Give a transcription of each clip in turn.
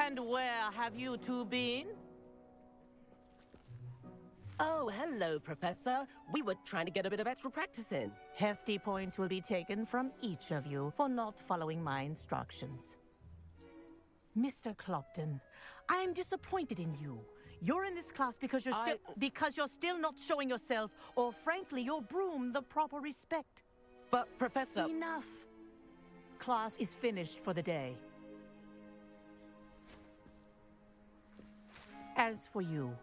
And where have you two been? Oh, hello, Professor. We were trying to get a bit of extra practice in. Hefty points will be taken from each of you for not following my instructions. Mr. Clopton, I'm disappointed in you. You're in this class because you're still not showing yourself, or frankly, your broom, the proper respect. But, Professor... Enough. Class is finished for the day. As for you,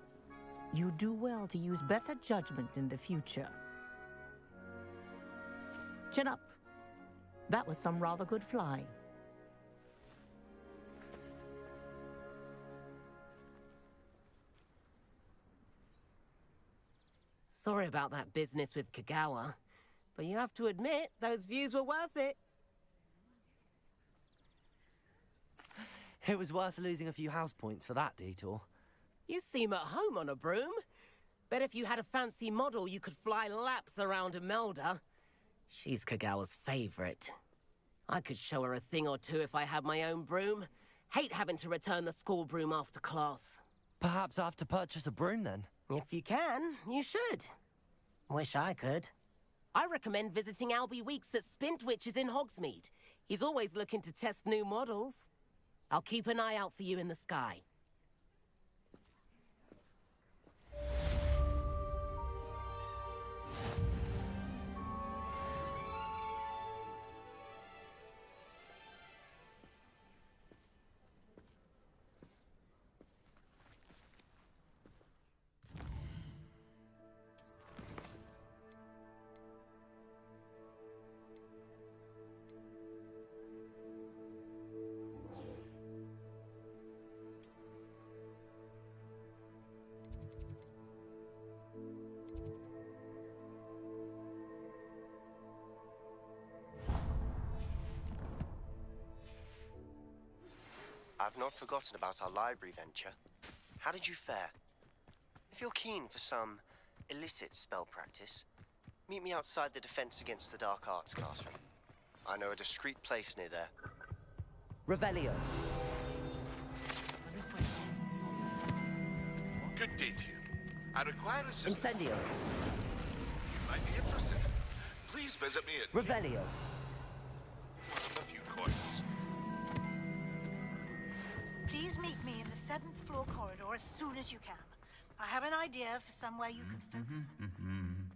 you do well to use better judgment in the future. Chin up. That was some rather good flying. Sorry about that business with Kagawa, but you have to admit, those views were worth it. It was worth losing a few house points for that detour. You seem at home on a broom. Bet if you had a fancy model, you could fly laps around Imelda. She's Kagawa's favorite. I could show her a thing or two if I had my own broom. Hate having to return the school broom after class. Perhaps I have to purchase a broom then? If you can, you should. Wish I could. I recommend visiting Albie Weeks at Spintwitches in Hogsmeade. He's always looking to test new models. I'll keep an eye out for you in the sky. I've not forgotten about our library venture. How did you fare? If you're keen for some illicit spell practice, meet me outside the Defense Against the Dark Arts classroom. I know a discreet place near there. Revelio. Good day to you. I require assistance. Incendio. Might be interested. Please visit me at... Revelio. A few coins. Please meet me in the 7th floor corridor as soon as you can. I have an idea for somewhere you can focus on.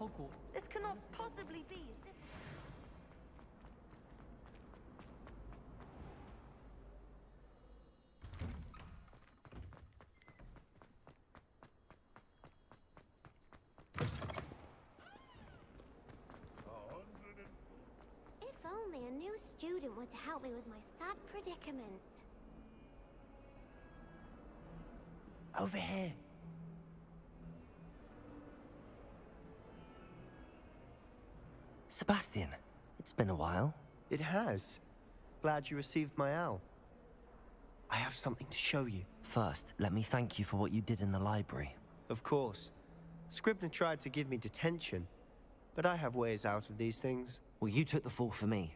Hogwarts. This cannot possibly be. If only a new student were to help me with my sad predicament. Over here. Sebastian, it's been a while. It has. Glad you received my owl. I have something to show you. First, let me thank you for what you did in the library. Of course. Scribner tried to give me detention, but I have ways out of these things. Well, you took the fall for me,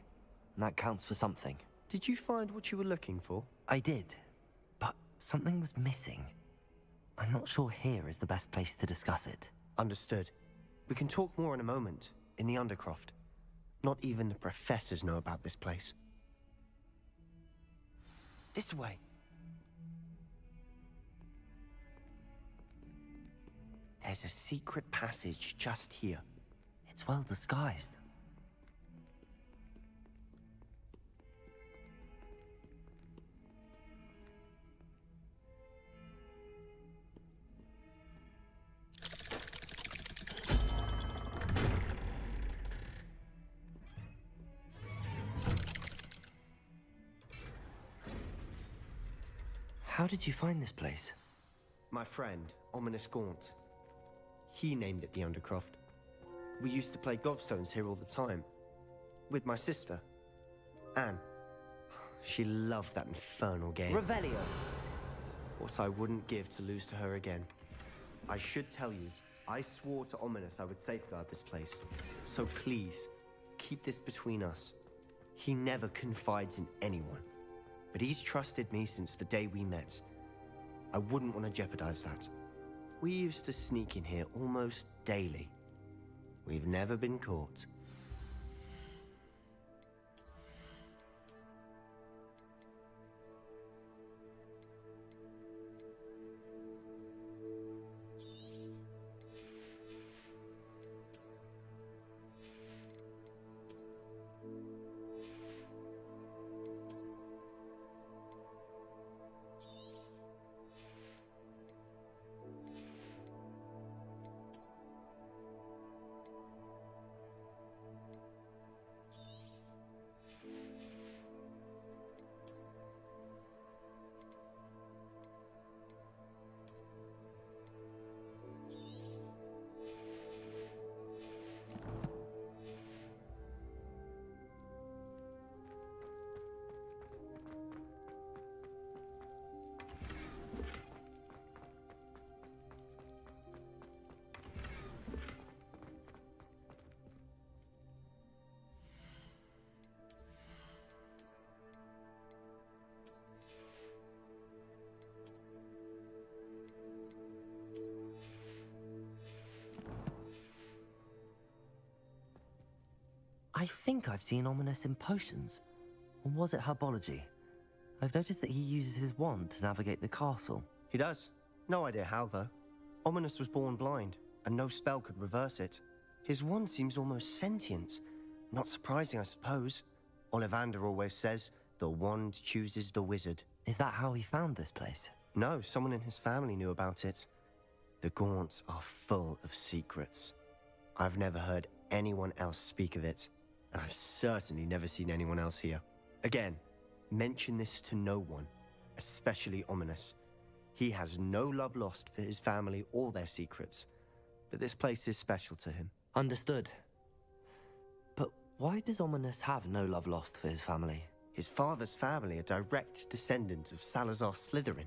and that counts for something. Did you find what you were looking for? I did, but something was missing. I'm not sure here is the best place to discuss it. Understood. We can talk more in a moment, in the Undercroft. Not even the professors know about this place. This way. There's a secret passage just here. It's well disguised. How did you find this place? My friend, Ominous Gaunt. He named it the Undercroft. We used to play gobstones here all the time. With my sister, Anne. She loved that infernal game. Revelio. What I wouldn't give to lose to her again. I should tell you, I swore to Ominous I would safeguard this place. So please, keep this between us. He never confides in anyone. But he's trusted me since the day we met. I wouldn't want to jeopardize that. We used to sneak in here almost daily. We've never been caught. I think I've seen Ominous in potions. Or was it herbology? I've noticed that he uses his wand to navigate the castle. He does. No idea how, though. Ominous was born blind, and no spell could reverse it. His wand seems almost sentient. Not surprising, I suppose. Ollivander always says, the wand chooses the wizard. Is that how he found this place? No, someone in his family knew about it. The Gaunts are full of secrets. I've never heard anyone else speak of it, and I've certainly never seen anyone else here. Again, mention this to no one, especially Ominous. He has no love lost for his family or their secrets, but this place is special to him. Understood. But why does Ominous have no love lost for his family? His father's family are direct descendants of Salazar Slytherin,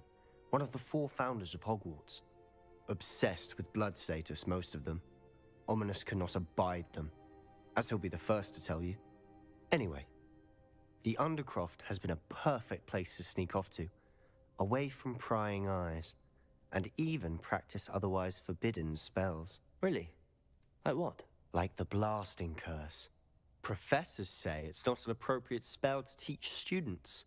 one of the 4 founders of Hogwarts. Obsessed with blood status, most of them. Ominous cannot abide them, as he'll be the first to tell you. Anyway, the Undercroft has been a perfect place to sneak off to, away from prying eyes, and even practice otherwise forbidden spells. Really? Like what? Like the blasting curse. Professors say it's not an appropriate spell to teach students.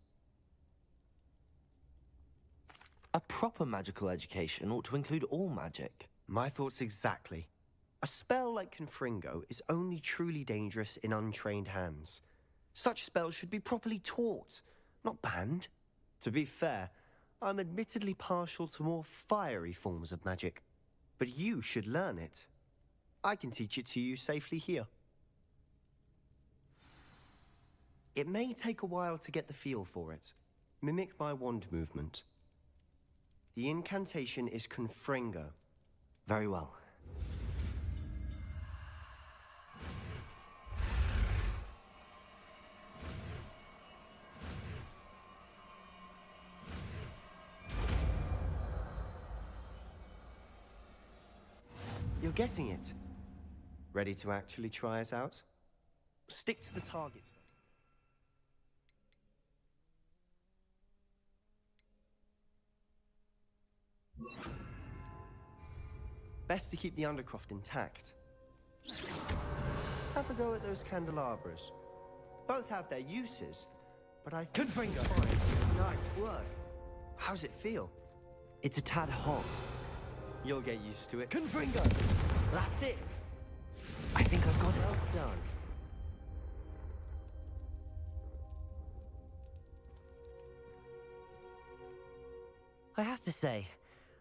A proper magical education ought to include all magic. My thoughts exactly. A spell like Confringo is only truly dangerous in untrained hands. Such spells should be properly taught, not banned. To be fair, I'm admittedly partial to more fiery forms of magic, but you should learn it. I can teach it to you safely here. It may take a while to get the feel for it. Mimic my wand movement. The incantation is Confringo. Very well. You're getting it. Ready to actually try it out? Stick to the targets. Best to keep the Undercroft intact. Have a go at those candelabras. Both have their uses, but I think... Confringo! Nice work. How's it feel? It's a tad hot. You'll get used to it. Confringo! That's it! I think I've got it. Well done. I have to say,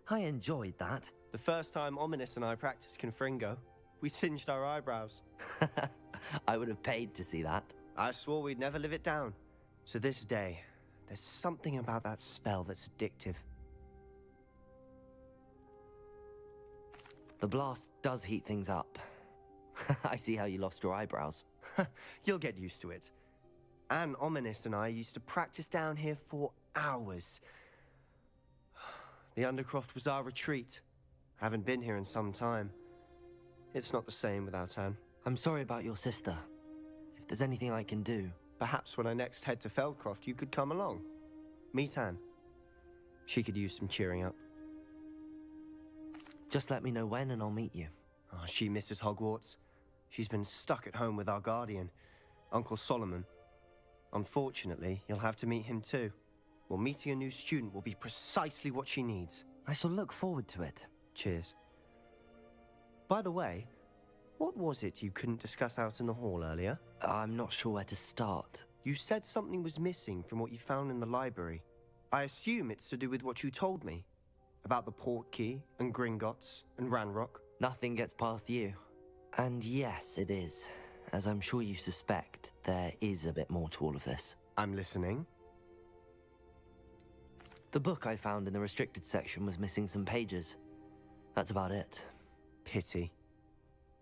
I enjoyed that. The first time Ominous and I practiced Confringo, we singed our eyebrows. I would have paid to see that. I swore we'd never live it down. To this day, there's something about that spell that's addictive. The blast does heat things up. I see how you lost your eyebrows. You'll get used to it. Anne, Ominous and I used to practice down here for hours. The Undercroft was our retreat. Haven't been here in some time. It's not the same without Anne. I'm sorry about your sister. If there's anything I can do... Perhaps when I next head to Feldcroft, you could come along. Meet Anne. She could use some cheering up. Just let me know when and I'll meet you. Oh, she misses Hogwarts. She's been stuck at home with our guardian, Uncle Solomon. Unfortunately, you'll have to meet him too. Well, meeting a new student will be precisely what she needs. I shall look forward to it. Cheers. By the way, what was it you couldn't discuss out in the hall earlier? I'm not sure where to start. You said something was missing from what you found in the library. I assume it's to do with what you told me. About the port key, and Gringotts, and Ranrock. Nothing gets past you. And yes, it is. As I'm sure you suspect, there is a bit more to all of this. I'm listening. The book I found in the restricted section was missing some pages. That's about it. Pity.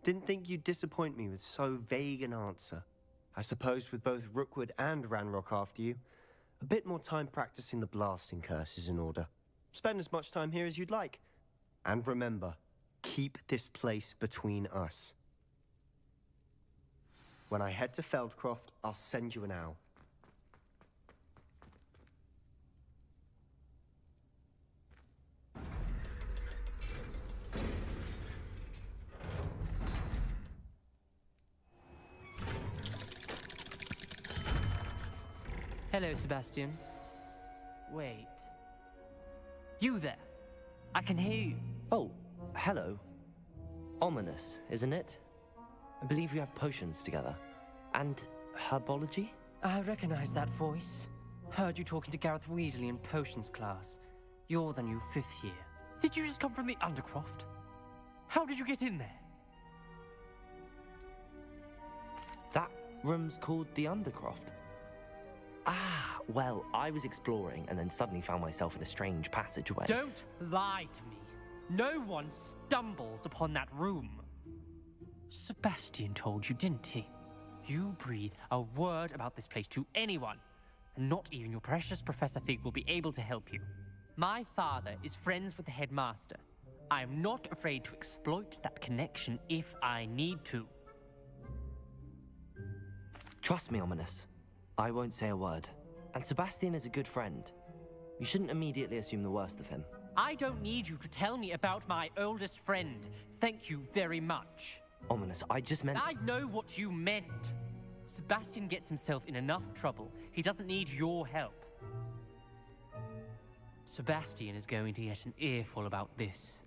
Didn't think you'd disappoint me with so vague an answer. I suppose with both Rookwood and Ranrock after you, a bit more time practicing the blasting curse is in order. Spend as much time here as you'd like. And remember, keep this place between us. When I head to Feldcroft, I'll send you an owl. Hello, Sebastian. Wait. You there? I can hear you. Oh, hello. Ominous, isn't it? I believe we have potions together. And herbology? I recognize that voice. Heard you talking to Gareth Weasley in potions class. You're the new 5th year. Did you just come from the Undercroft? How did you get in there? That room's called the Undercroft. Ah, well, I was exploring and then suddenly found myself in a strange passageway. Don't lie to me. No one stumbles upon that room. Sebastian told you, didn't he? You breathe a word about this place to anyone, and not even your precious Professor Fig will be able to help you. My father is friends with the headmaster. I am not afraid to exploit that connection if I need to. Trust me, Ominous. I won't say a word. And Sebastian is a good friend. You shouldn't immediately assume the worst of him. I don't need you to tell me about my oldest friend. Thank you very much. Ominous, I just meant... I know what you meant. Sebastian gets himself in enough trouble. He doesn't need your help. Sebastian is going to get an earful about this.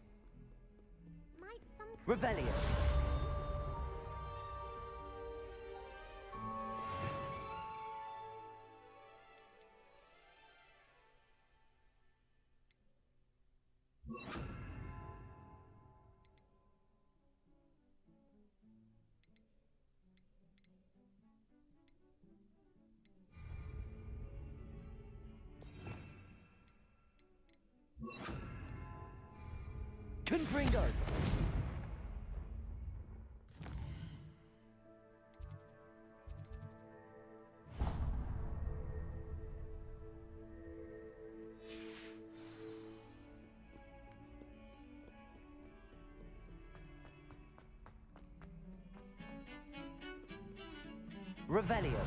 Might some Revelio. Confringo! Revelio.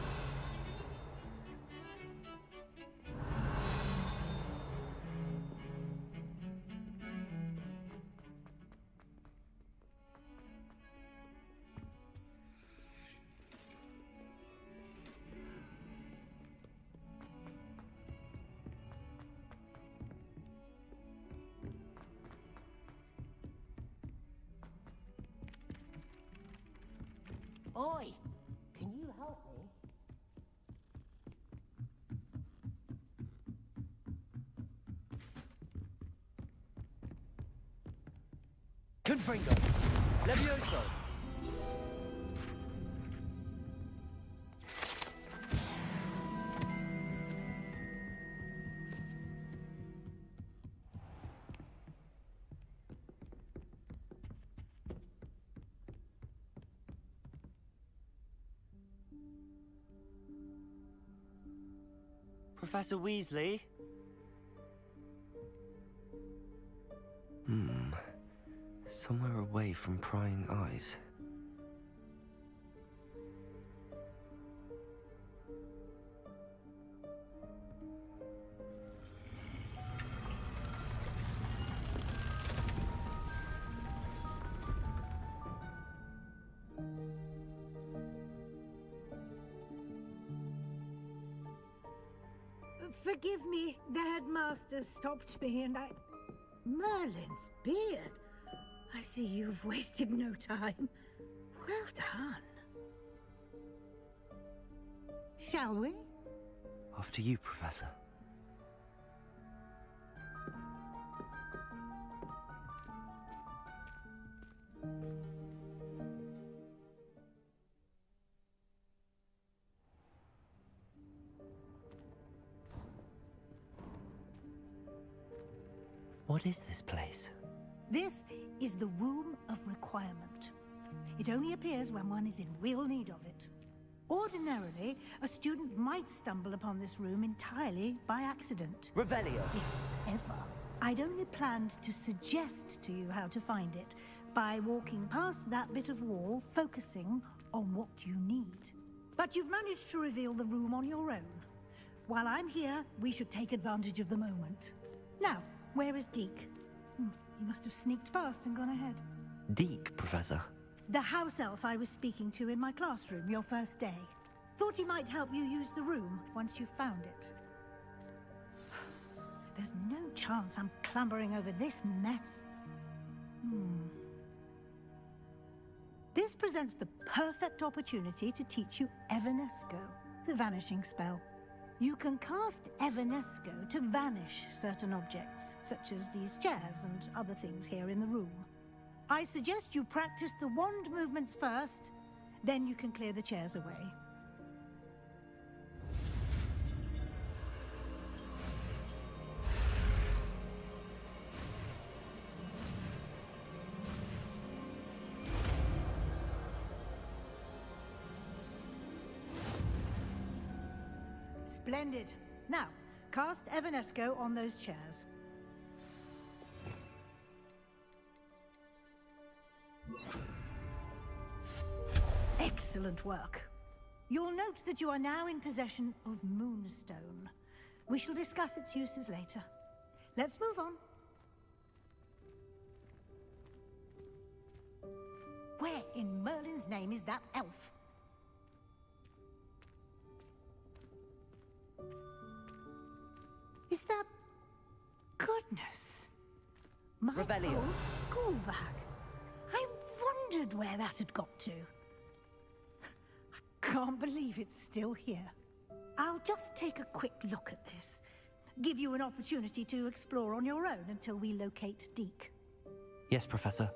Oi! Can you help me? Confringo. Levioso. Professor Weasley? Somewhere away from prying eyes. Forgive me, the headmaster stopped me and I... Merlin's beard. I see you've wasted no time. Well done. Shall we? After you, Professor. What is this place? This is the Room of Requirement. It only appears when one is in real need of it. Ordinarily, a student might stumble upon this room entirely by accident. Revelio! If ever. I'd only planned to suggest to you how to find it by walking past that bit of wall, focusing on what you need. But you've managed to reveal the room on your own. While I'm here, we should take advantage of the moment. Now, where is Deke? He must have sneaked past and gone ahead. Deke, Professor. The house elf I was speaking to in my classroom your first day. Thought he might help you use the room once you found it. There's no chance I'm clambering over this mess. This presents the perfect opportunity to teach you Evanesco, the vanishing spell. You can cast Evanesco to vanish certain objects, such as these chairs and other things here in the room. I suggest you practice the wand movements first, then you can clear the chairs away. Splendid. Now, cast Evanesco on those chairs. Excellent work. You'll note that you are now in possession of Moonstone. We shall discuss its uses later. Let's move on. Where in Merlin's name is that elf? Is that... Goodness. My Revelio. old school bag. I wondered where that had got to. I can't believe it's still here. I'll just take a quick look at this. Give you an opportunity to explore on your own until we locate Deke. Yes, Professor.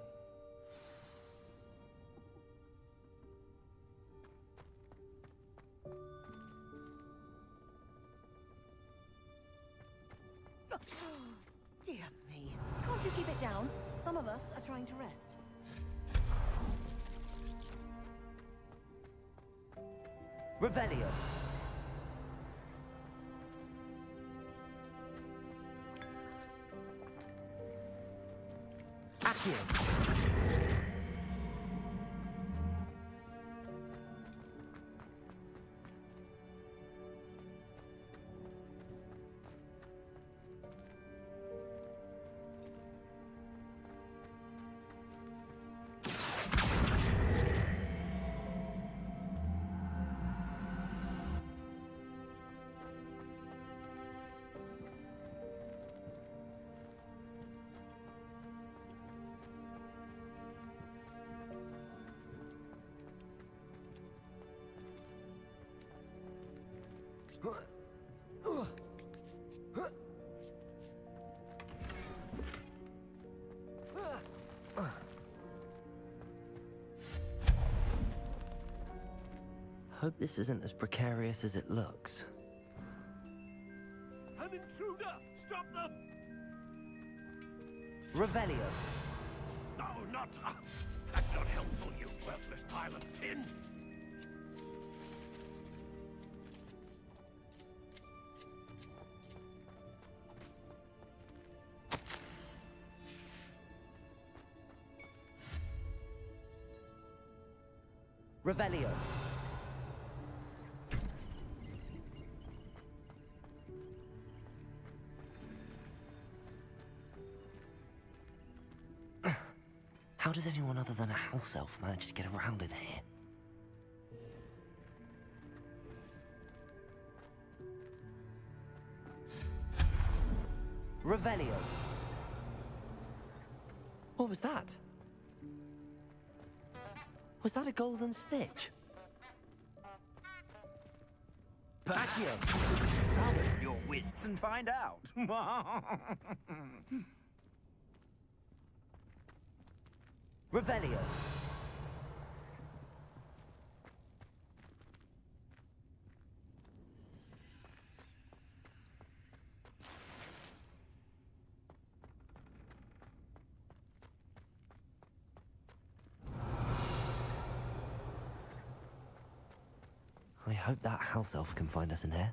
Dear me. Can't you keep it down? Some of us are trying to rest. Revelio. Accio. Hope this isn't as precarious as it looks. An intruder! Stop them! Revelio. No, not... that's not helpful, you worthless pile of tin! Revelio. How does anyone other than a house elf manage to get around in here? Revelio. What was that? Was that a golden stitch? Accio, summon your wits and find out. Revelio. I hope that house elf can find us in here.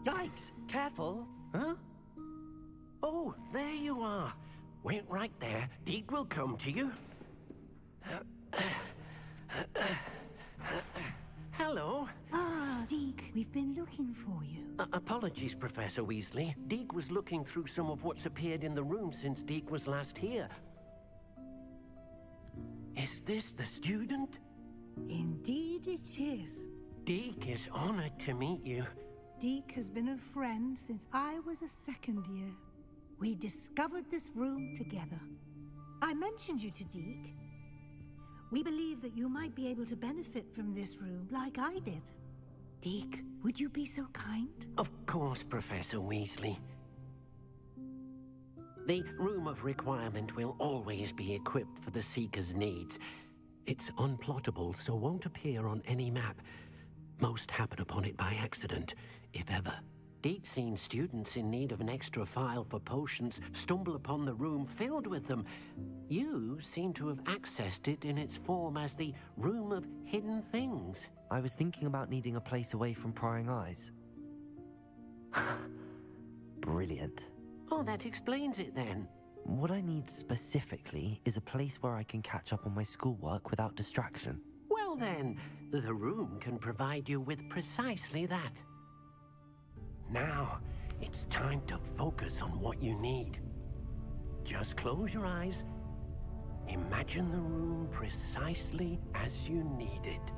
Yikes! Careful! Huh? Oh, there you are. Wait right there. Deke will come to you. Hello. Ah, Deke, we've been looking for you. Apologies, Professor Weasley. Deke was looking through some of what's appeared in the room since Deke was last here. Is this the student? Indeed it is. Deke is honored to meet you. Deke has been a friend since I was a second year. We discovered this room together. I mentioned you to Deke. We believe that you might be able to benefit from this room like I did. Deke, would you be so kind? Of course, Professor Weasley. The Room of Requirement will always be equipped for the Seeker's needs. It's unplottable, so won't appear on any map. Most happen upon it by accident, if ever. Deke's seen students in need of an extra file for potions stumble upon the room filled with them. You seem to have accessed it in its form as the Room of Hidden Things. I was thinking about needing a place away from prying eyes. Brilliant. Oh, that explains it then. What I need specifically is a place where I can catch up on my schoolwork without distraction. Well then, the room can provide you with precisely that. Now, it's time to focus on what you need. Just close your eyes. Imagine the room precisely as you need it.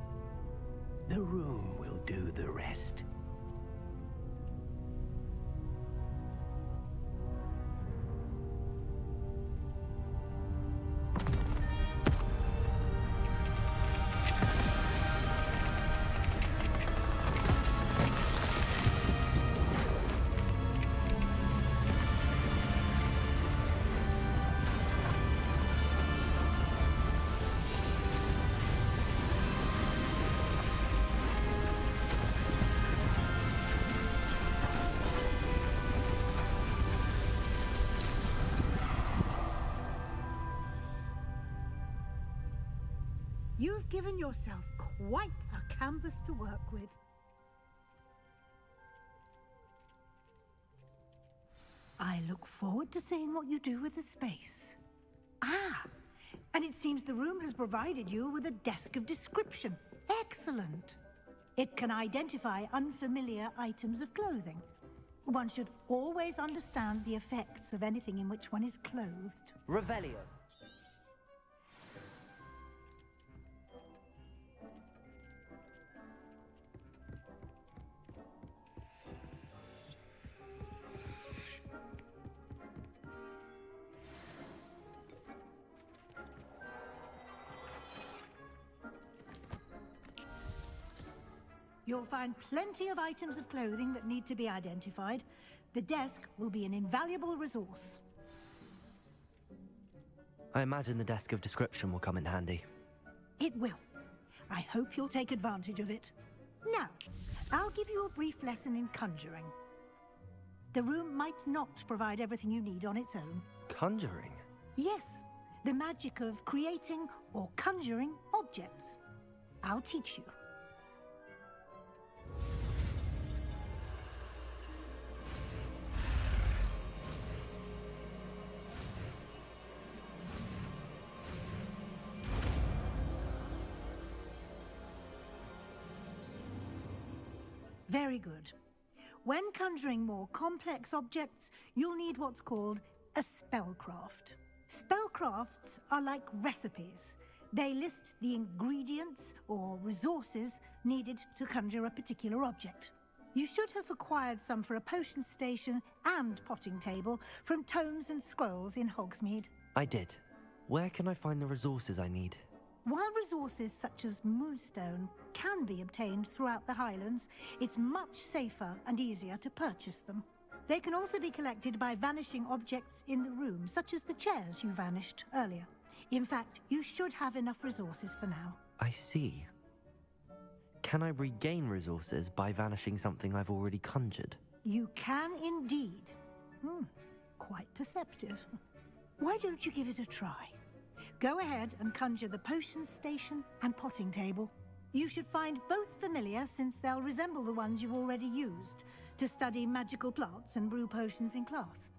The room will do the rest. You've given yourself quite a canvas to work with. I look forward to seeing what you do with the space. Ah, and it seems the room has provided you with a desk of description. Excellent. It can identify unfamiliar items of clothing. One should always understand the effects of anything in which one is clothed. Revelio. You'll find plenty of items of clothing that need to be identified. The desk will be an invaluable resource. I imagine the desk of description will come in handy. It will. I hope you'll take advantage of it. Now, I'll give you a brief lesson in conjuring. The room might not provide everything you need on its own. Conjuring? Yes, the magic of creating or conjuring objects. I'll teach you. Very good. When conjuring more complex objects, you'll need what's called a spellcraft. Spellcrafts are like recipes. They list the ingredients or resources needed to conjure a particular object. You should have acquired some for a potion station and potting table from tomes and scrolls in Hogsmeade. I did. Where can I find the resources I need? While resources such as moonstone can be obtained throughout the Highlands, it's much safer and easier to purchase them. They can also be collected by vanishing objects in the room, such as the chairs you vanished earlier. In fact, you should have enough resources for now. I see. Can I regain resources by vanishing something I've already conjured? You can indeed. Quite perceptive. Why don't you give it a try? Go ahead and conjure the potion station and potting table. You should find both familiar, since they'll resemble the ones you've already used to study magical plants and brew potions in class.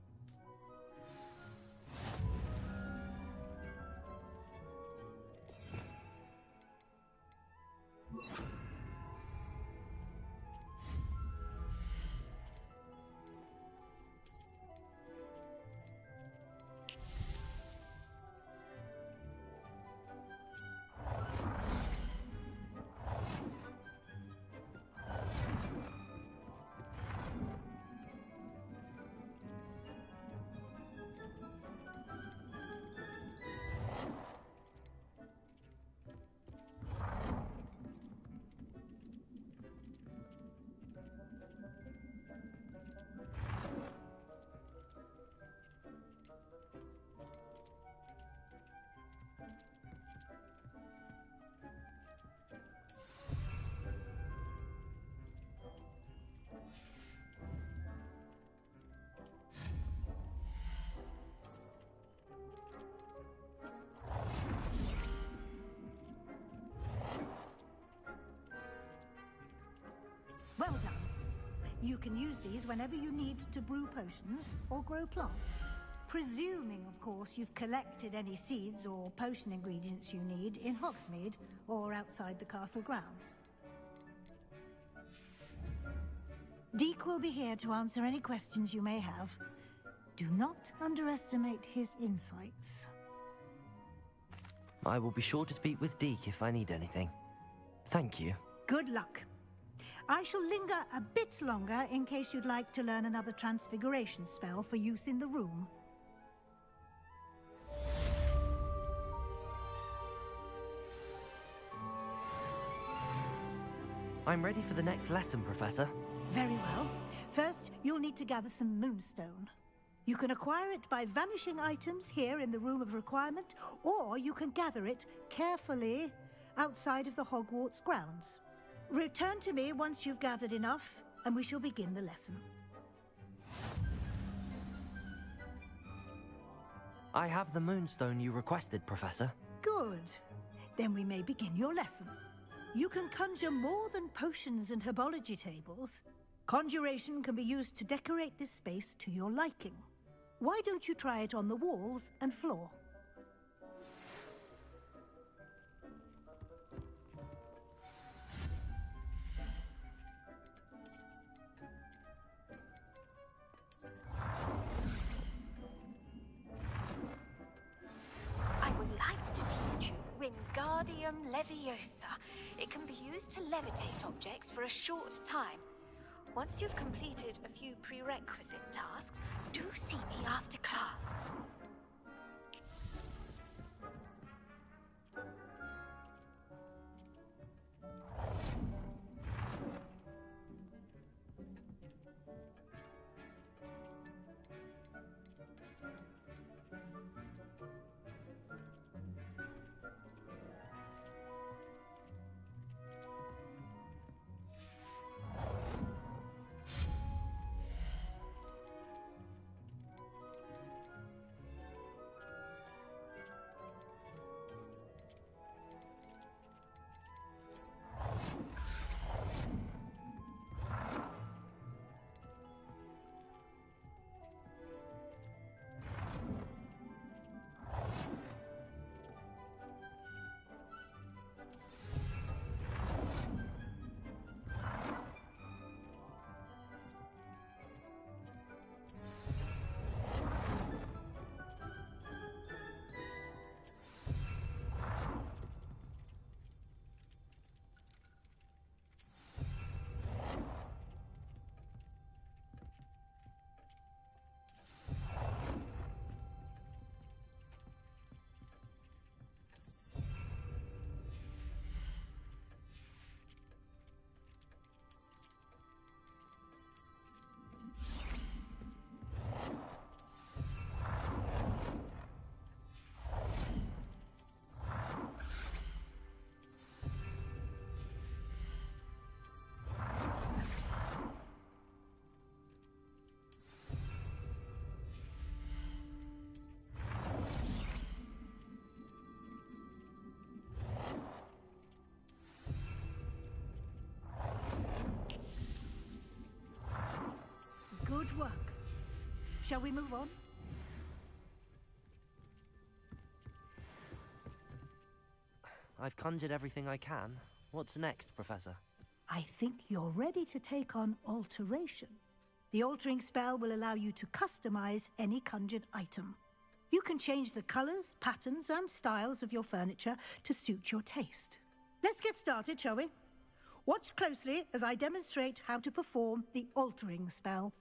Well done. You can use these whenever you need to brew potions or grow plants. Presuming, of course, you've collected any seeds or potion ingredients you need in Hogsmeade or outside the castle grounds. Deek will be here to answer any questions you may have. Do not underestimate his insights. I will be sure to speak with Deek if I need anything. Thank you. Good luck. I shall linger a bit longer in case you'd like to learn another transfiguration spell for use in the room. I'm ready for the next lesson, Professor. Very well. First, you'll need to gather some moonstone. You can acquire it by vanishing items here in the Room of Requirement, or you can gather it carefully outside of the Hogwarts grounds. Return to me once you've gathered enough, and we shall begin the lesson. I have the moonstone you requested, Professor. Good. Then we may begin your lesson. You can conjure more than potions and herbology tables. Conjuration can be used to decorate this space to your liking. Why don't you try it on the walls and floor? I would like to teach you Wingardium Leviosa. It can be used to levitate objects for a short time. Once you've completed a few prerequisite tasks, do see me after class. Good work. Shall we move on? I've conjured everything I can. What's next, Professor? I think you're ready to take on alteration. The altering spell will allow you to customize any conjured item. You can change the colors, patterns, and styles of your furniture to suit your taste. Let's get started, shall we? Watch closely as I demonstrate how to perform the altering spell.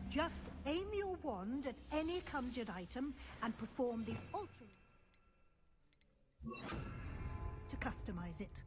Just aim your wand at any conjured item and perform the altering to customize it.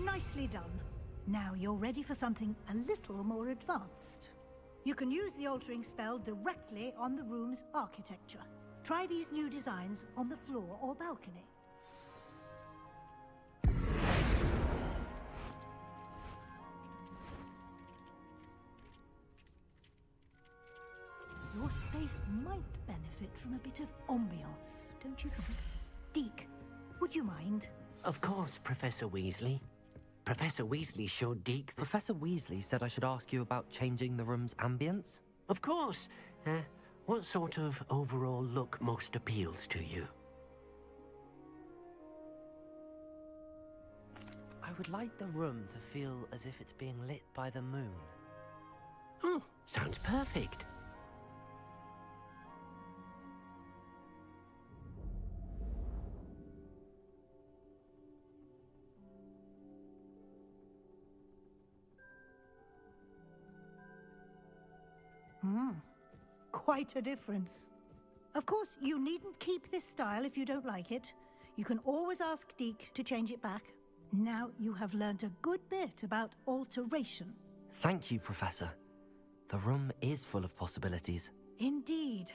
Nicely done. Now you're ready for something a little more advanced. You can use the altering spell directly on the room's architecture. Try these new designs on the floor or balcony. Your space might benefit from a bit of ambiance, don't you think? Deke, would you mind? Of course, Professor Weasley. Professor Weasley showed Deke the... Professor Weasley said I should ask you about changing the room's ambience? Of course. What sort of overall look most appeals to you? I would like the room to feel as if it's being lit by the moon. Oh, sounds perfect. Quite a difference. Of course, you needn't keep this style if you don't like it. You can always ask Deke to change it back. Now you have learnt a good bit about alteration. Thank you, Professor. The room is full of possibilities. Indeed.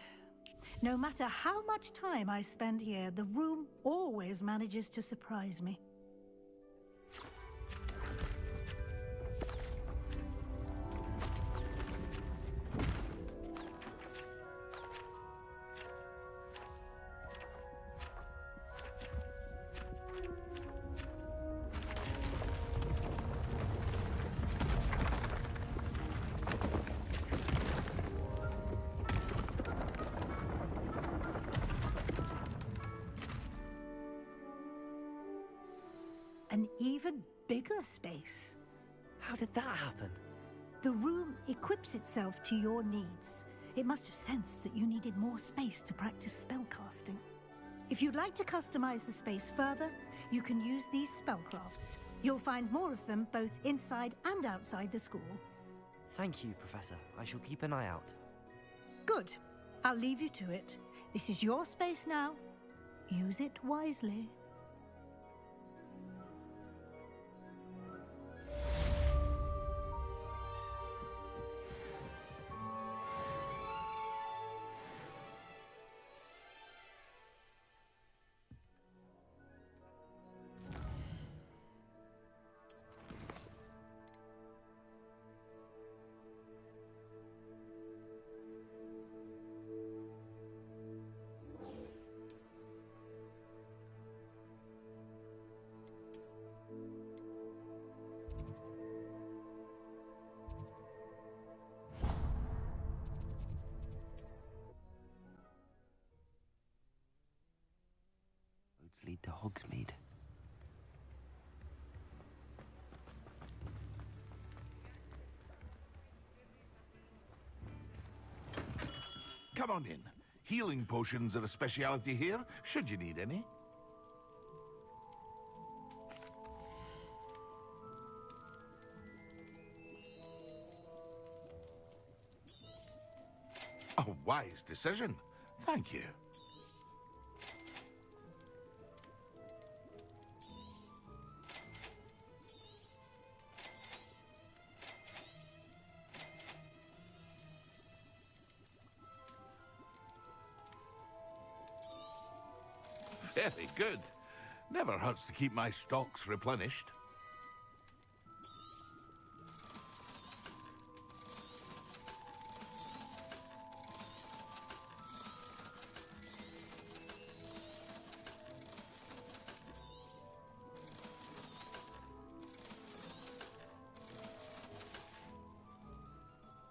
No matter how much time I spend here, the room always manages to surprise me. An even bigger space. How did that happen? The room equips itself to your needs. It must have sensed that you needed more space to practice spellcasting. If you'd like to customize the space further, you can use these spellcrafts. You'll find more of them both inside and outside the school. Thank you, Professor. I shall keep an eye out. Good. I'll leave you to it. This is your space now. Use it wisely. Roads lead to Hogsmeade. Come on in. Healing potions are a speciality here, should you need any. A wise decision. Thank you. Very good. Never hurts to keep my stocks replenished.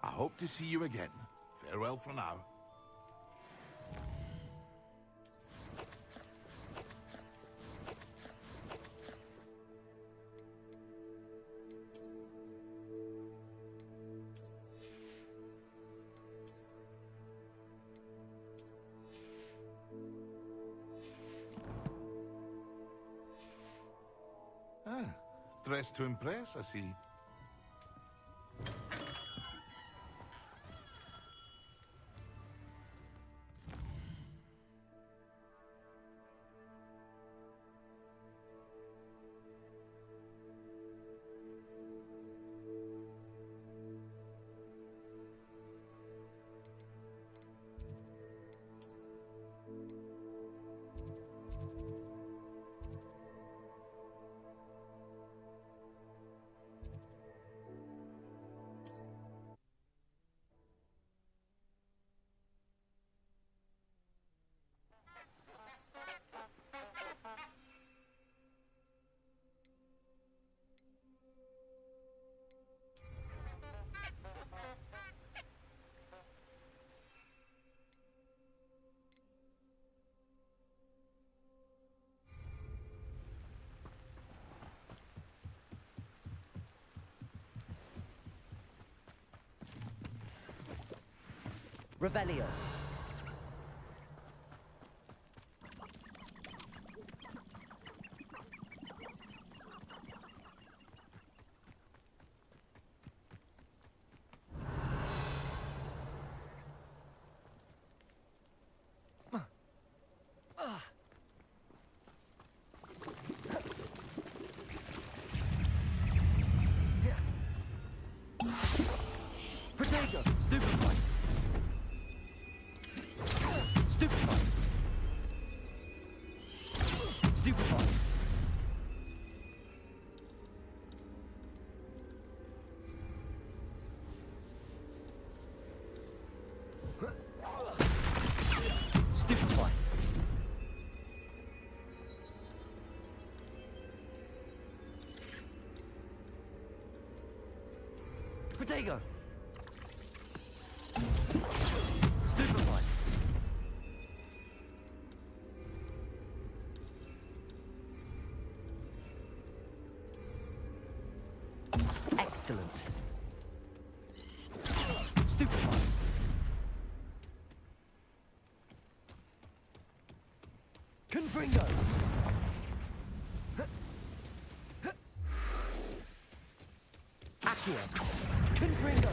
I hope to see you again. Farewell for now. Dressed to impress, I see. Revelio. Protego! Stupefy! Stupefy! Stupefy! Stupefy! Protego! Stupefy! Excellent. Stupefy! Confringo! Accio! Confringo!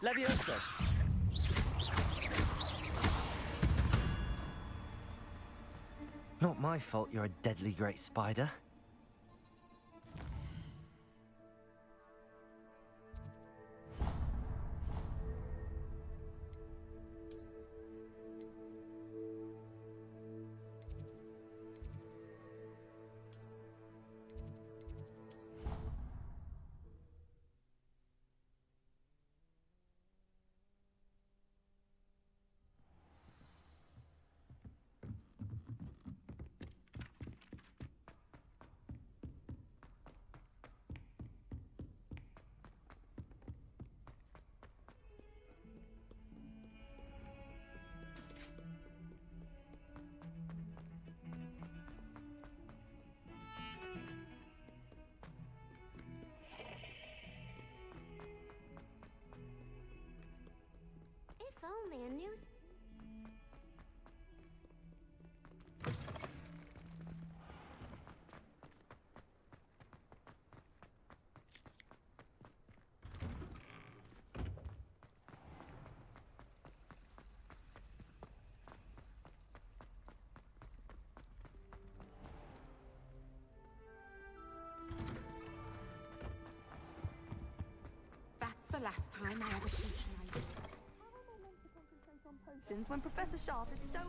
Leviosa! Not my fault you're a deadly great spider. If only a new... That's the last time I ever patronized you. When Professor Sharp is so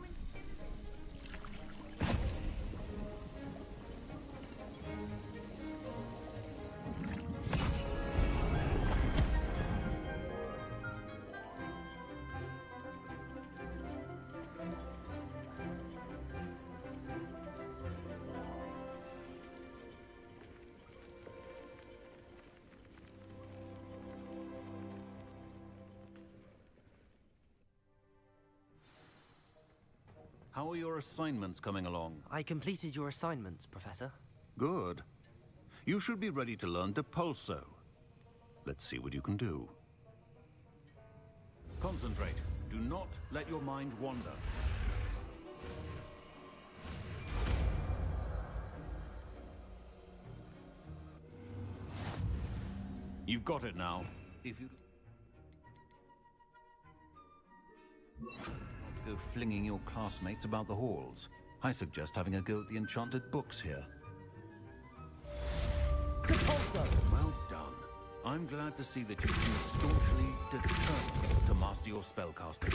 How are your assignments coming along? I completed your assignments, Professor. Good. You should be ready to learn Depulso. Let's see what you can do. Concentrate. Do not let your mind wander. You've got it now. If you... go flinging your classmates about the halls. I suggest having a go at the enchanted books here. Depulso! Well done. I'm glad to see that you seem staunchly determined to master your spellcasting.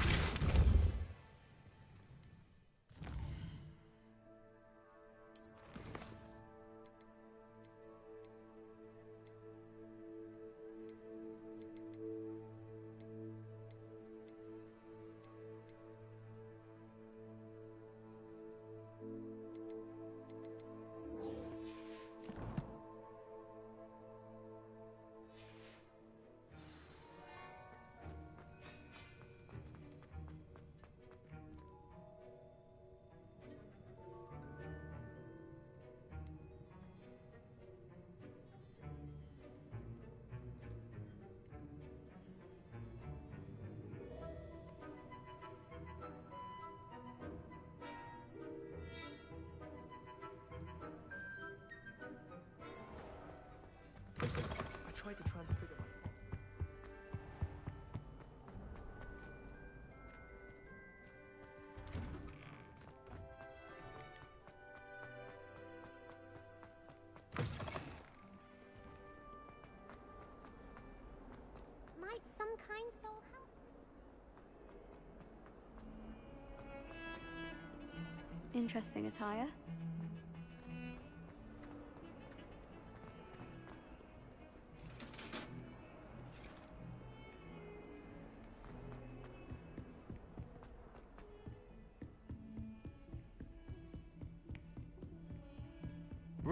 I tried to transfigure my... Might some kind soul help? Interesting attire.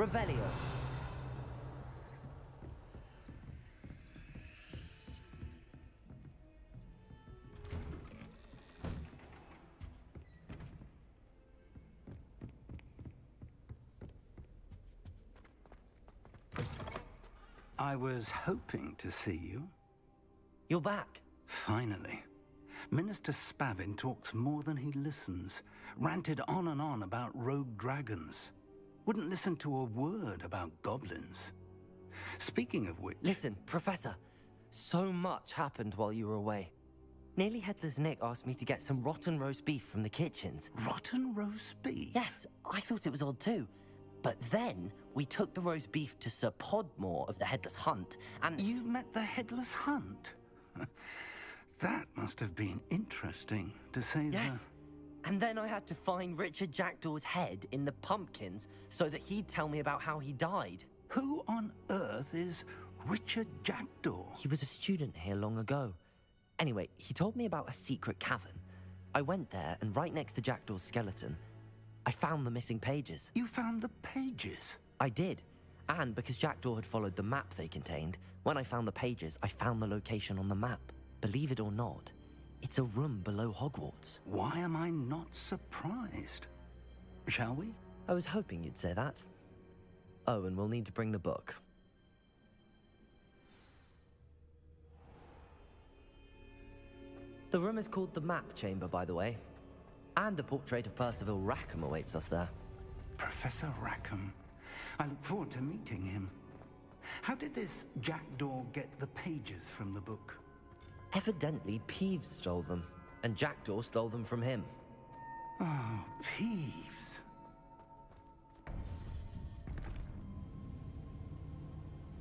Revelio. I was hoping to see you. You're back. Finally. Minister Spavin talks more than he listens. Ranted on and on about rogue dragons. Wouldn't listen to a word about goblins. Speaking of which... Listen, Professor. So much happened while you were away. Nearly Headless Nick asked me to get some rotten roast beef from the kitchens. Rotten roast beef? Yes, I thought it was odd too. But then we took the roast beef to Sir Podmore of the Headless Hunt, and... You met the Headless Hunt? That must have been interesting, to say the... Yes. And then I had to find Richard Jackdaw's head in the pumpkins so that he'd tell me about how he died. Who on earth is Richard Jackdaw? He was a student here long ago. Anyway, he told me about a secret cavern. I went there, and right next to Jackdaw's skeleton, I found the missing pages. You found the pages? I did. And because Jackdaw had followed the map they contained, when I found the pages, I found the location on the map. Believe it or not, it's a room below Hogwarts. Why am I not surprised? Shall we? I was hoping you'd say that. Oh, and we'll need to bring the book. The room is called the Map Chamber, by the way. And a portrait of Percival Rackham awaits us there. Professor Rackham. I look forward to meeting him. How did this Jackdaw get the pages from the book? Evidently, Peeves stole them, and Jackdaw stole them from him. Oh, Peeves.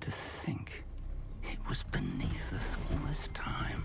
To think it was beneath us all this time.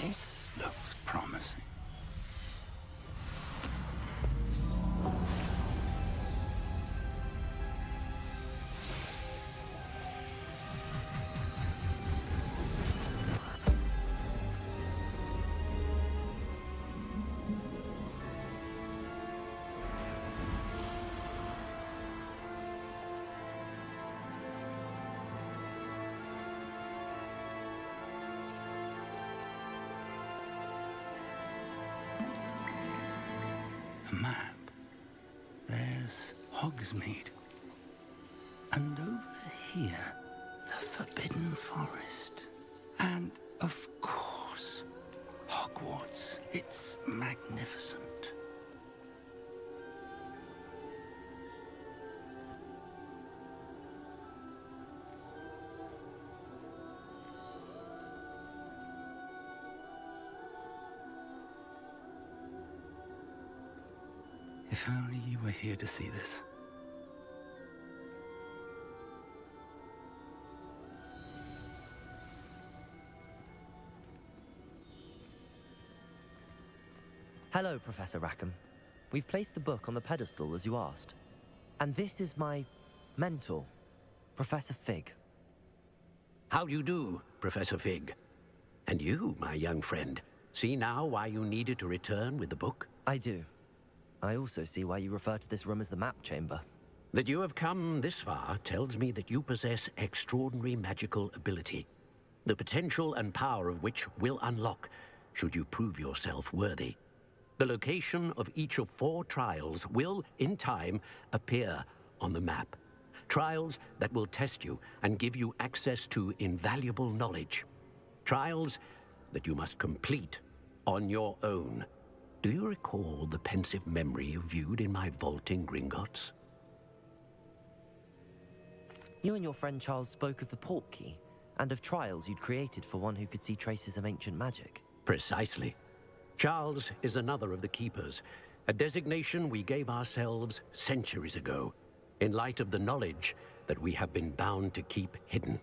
This looks promising. Map. There's Hogsmeade. And over here, the Forbidden Forest. And, of course, Hogwarts. It's magnificent. If only you were here to see this. Hello, Professor Rackham. We've placed the book on the pedestal as you asked. And this is my mentor, Professor Fig. How do you do, Professor Fig? And you, my young friend, see now why you needed to return with the book? I do. I also see why you refer to this room as the Map Chamber. That you have come this far tells me that you possess extraordinary magical ability, the potential and power of which will unlock should you prove yourself worthy. The location of each of 4 trials will, in time, appear on the map. Trials that will test you and give you access to invaluable knowledge. Trials that you must complete on your own. Do you recall the pensive memory you viewed in my vault in Gringotts? You and your friend Charles spoke of the Portkey, and of trials you'd created for one who could see traces of ancient magic. Precisely. Charles is another of the Keepers, a designation we gave ourselves centuries ago, in light of the knowledge that we have been bound to keep hidden.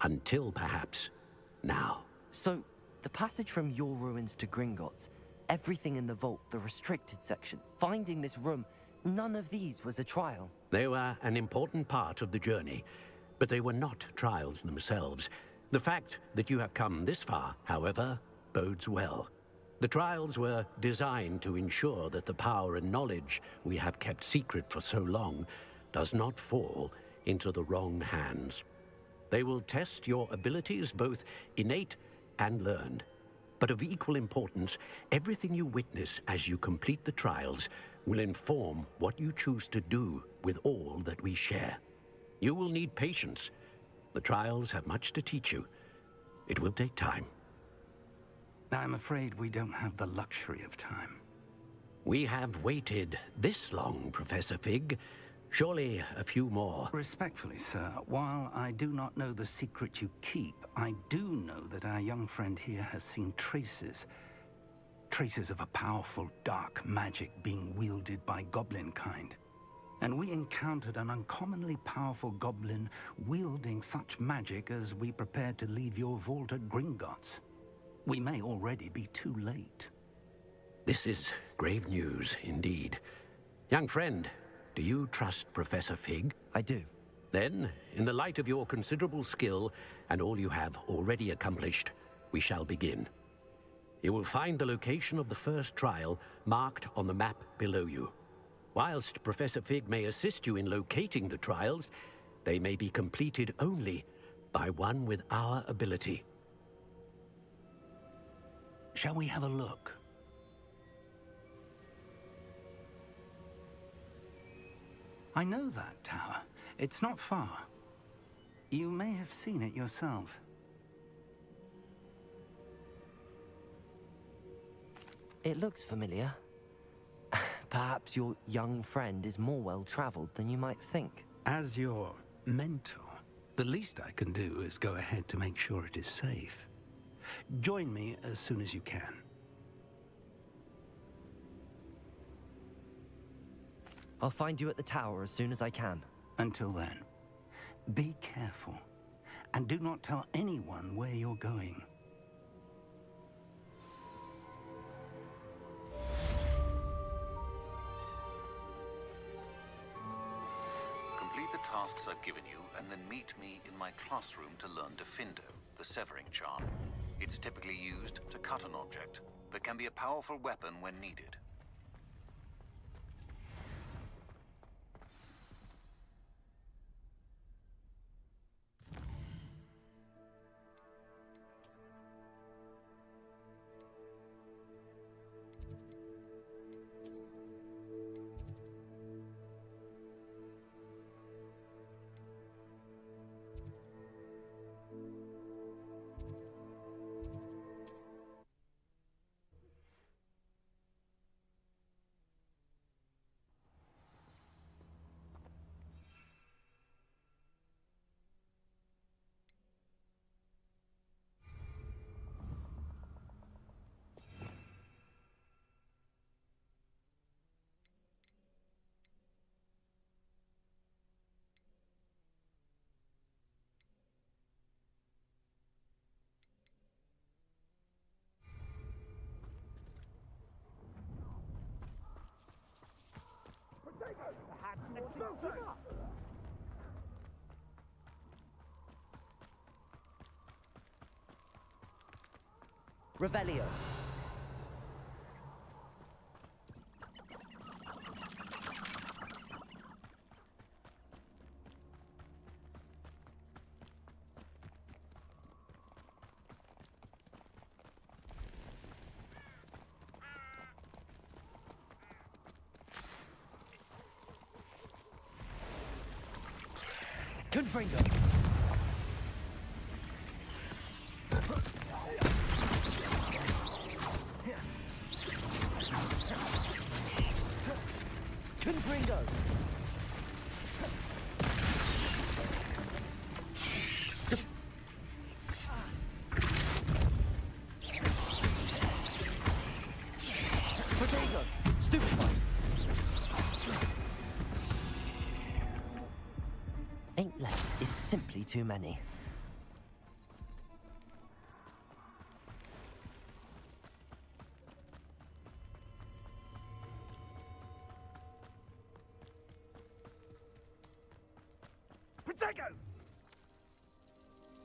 Until, perhaps, now. So, the passage from your ruins to Gringotts, everything in the vault, the restricted section, finding this room, none of these was a trial. They were an important part of the journey, but they were not trials themselves. The fact that you have come this far, however, bodes well. The trials were designed to ensure that the power and knowledge we have kept secret for so long does not fall into the wrong hands. They will test your abilities, both innate and learned. But of equal importance, everything you witness as you complete the trials will inform what you choose to do with all that we share. You will need patience. The trials have much to teach you. It will take time. I'm afraid we don't have the luxury of time. We have waited this long, Professor Fig. Surely a few more. Respectfully, sir, while I do not know the secret you keep, I do know that our young friend here has seen traces of a powerful dark magic being wielded by goblin kind. And we encountered an uncommonly powerful goblin wielding such magic as we prepared to leave your vault at Gringotts. We may already be too late. This is grave news indeed. Young friend, do you trust Professor Fig? I do. Then, in the light of your considerable skill and all you have already accomplished, we shall begin. You will find the location of the first trial marked on the map below you. Whilst Professor Fig may assist you in locating the trials, they may be completed only by one with our ability. Shall we have a look? I know that tower. It's not far. You may have seen it yourself. It looks familiar. Perhaps your young friend is more well-traveled than you might think. As your mentor, the least I can do is go ahead to make sure it is safe. Join me as soon as you can. I'll find you at the tower as soon as I can. Until then, be careful, and do not tell anyone where you're going. Complete the tasks I've given you, and then meet me in my classroom to learn Defindo, the severing charm. It's typically used to cut an object, but can be a powerful weapon when needed. Revelio. Confringo. Confringo. Potato. Stupefy. Ain't less is simply too many. Protego!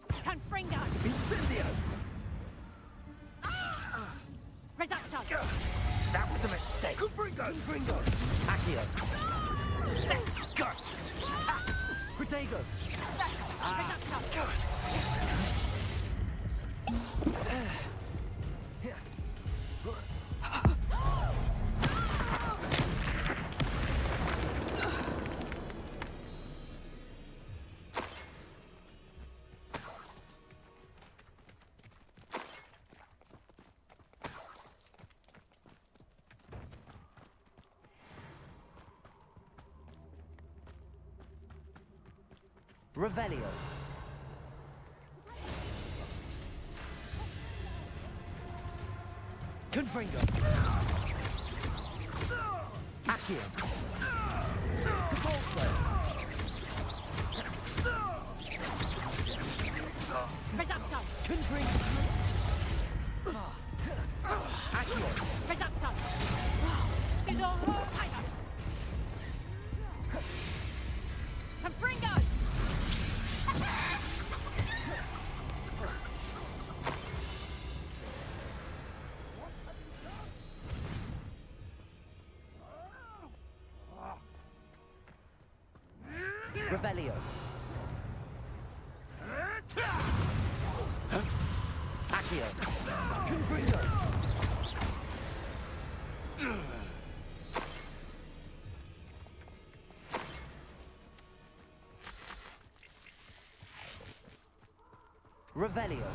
Confringo! Incendio! Reducto! That was a mistake! Confringo! Accio. Let's go! Protego. Reducto! Revelio. Confringo. Accio. Depulso. Reducto. Confringo. Accio. Reducto. Dissolvo. Confringo. Revelio. Accio. Confringo. Revelio.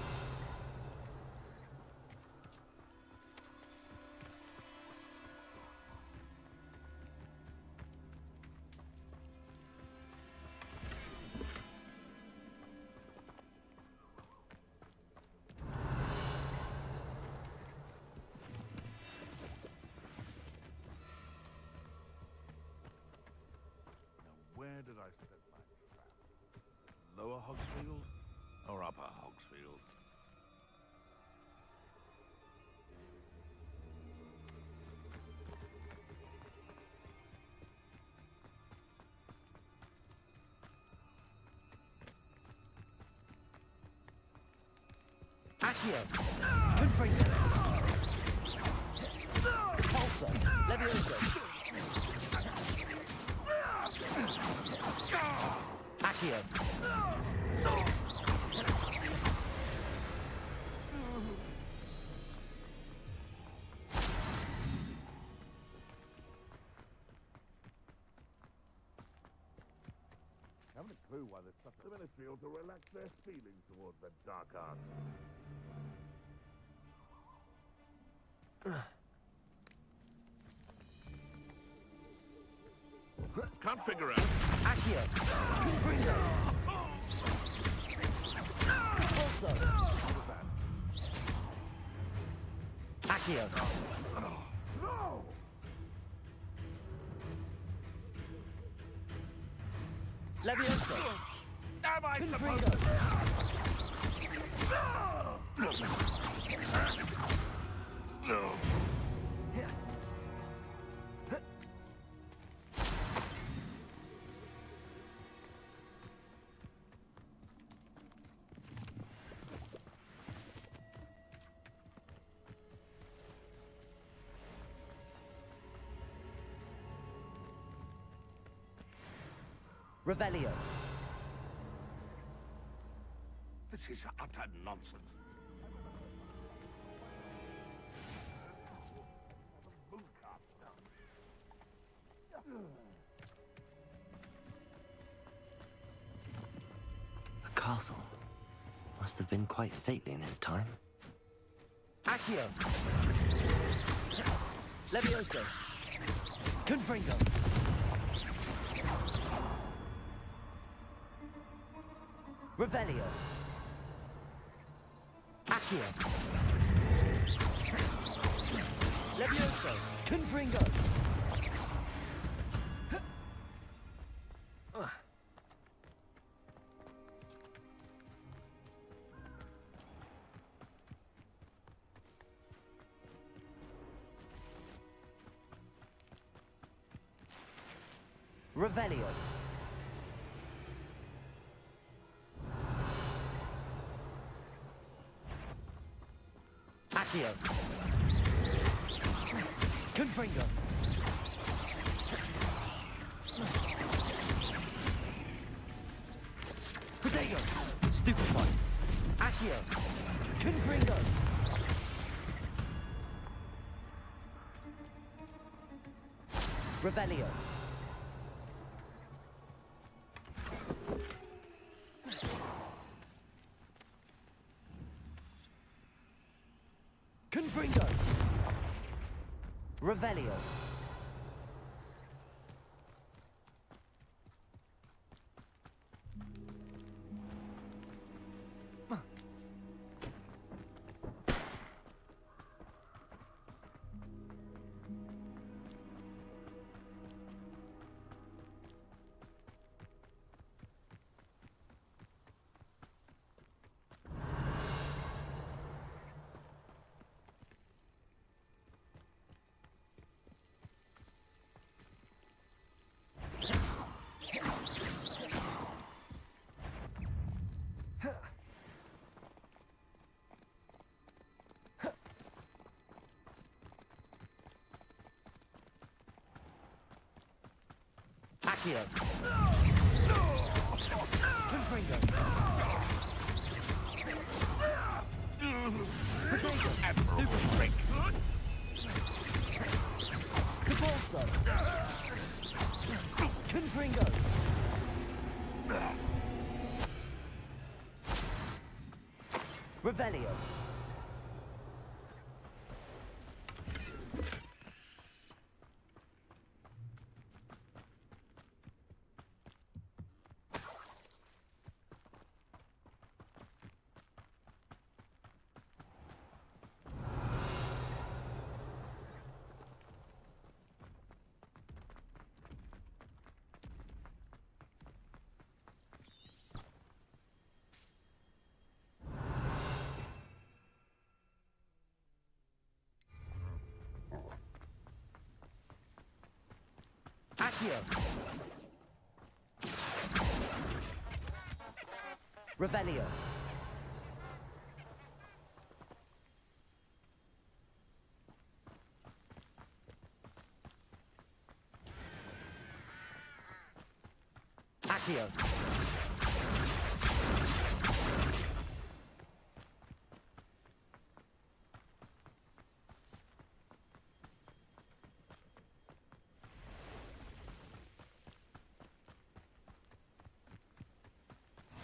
Where did I set my trap? Lower Hogsfield or upper Hogsfield? Accio. Confringo. Depulso. Levioso. Accio. Haven't a clue why there's such a ministry to relax their feelings towards the dark arts. Can't figure out. Accio. Confringo. Depulso. Accio. No! Levioso. Am I supposed Confringo. No! Revelio. This is utter nonsense. The castle must have been quite stately in his time. Accio. Levioso. Confringo. Revelio. Accio. Levioso. Confringo. Revelio. Accio. Confringo. Protego. Stupefy. Accio. Confringo. Revelio. Confringo. Revelio. Accio. Confringo. Potato. Stupid trick. Cabalso. Confringo. Revelio. Accio. Revelio. Accio.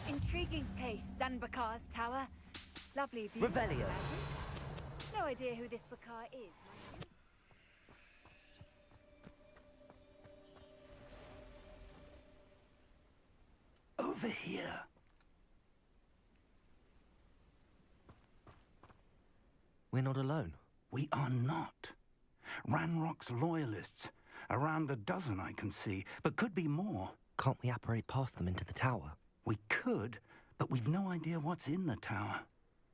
Intriguing place, Zanbakar's tower. Lovely view. Revelio. No idea who this Bakar is, mind you. Over here. We're not alone. We are not. Ranrock's loyalists. Around a dozen I can see, but could be more. Can't we apparate past them into the tower? We could, but we've no idea what's in the tower.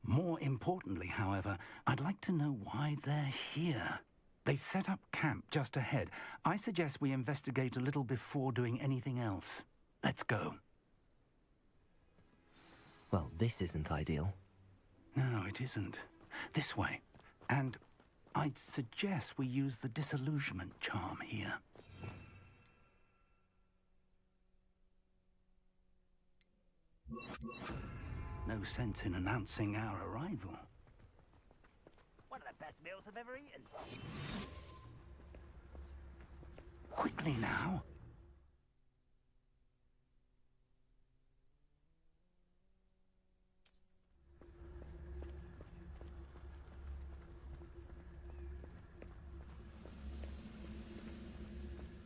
More importantly, however, I'd like to know why they're here. They've set up camp just ahead. I suggest we investigate a little before doing anything else. Let's go. Well, this isn't ideal. No, it isn't. This way. And I'd suggest we use the disillusionment charm here. No sense in announcing our arrival. One of the best meals I've ever eaten. Quickly now.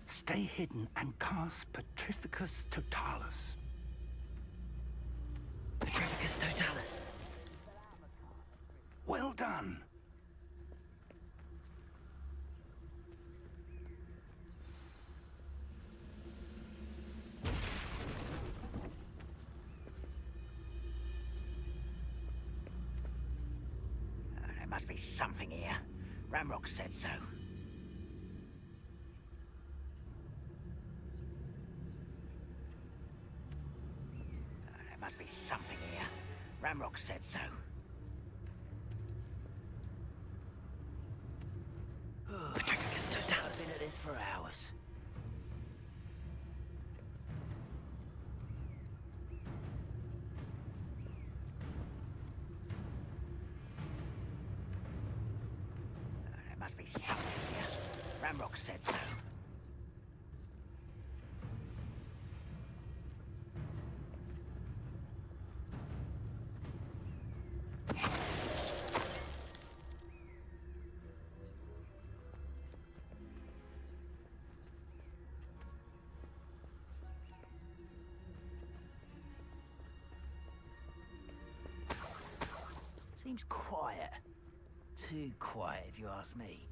Stay hidden and cast Petrificus Totalis. Petrificus Totalis. Well done. There must be something here. Ramrock said so. There must be something here. Ramrock said so. Petrificus Totalis. I've been at this for hours. must be something here. Ramrock said so. Seems quiet. Too quiet, if you ask me.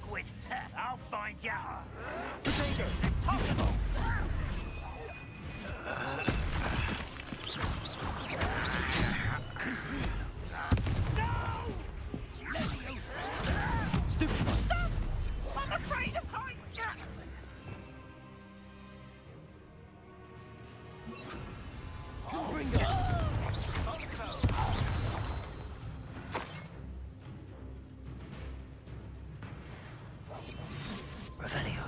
Quit. I'll find you. Impossible. Stop! I'm afraid of heights! Revelio.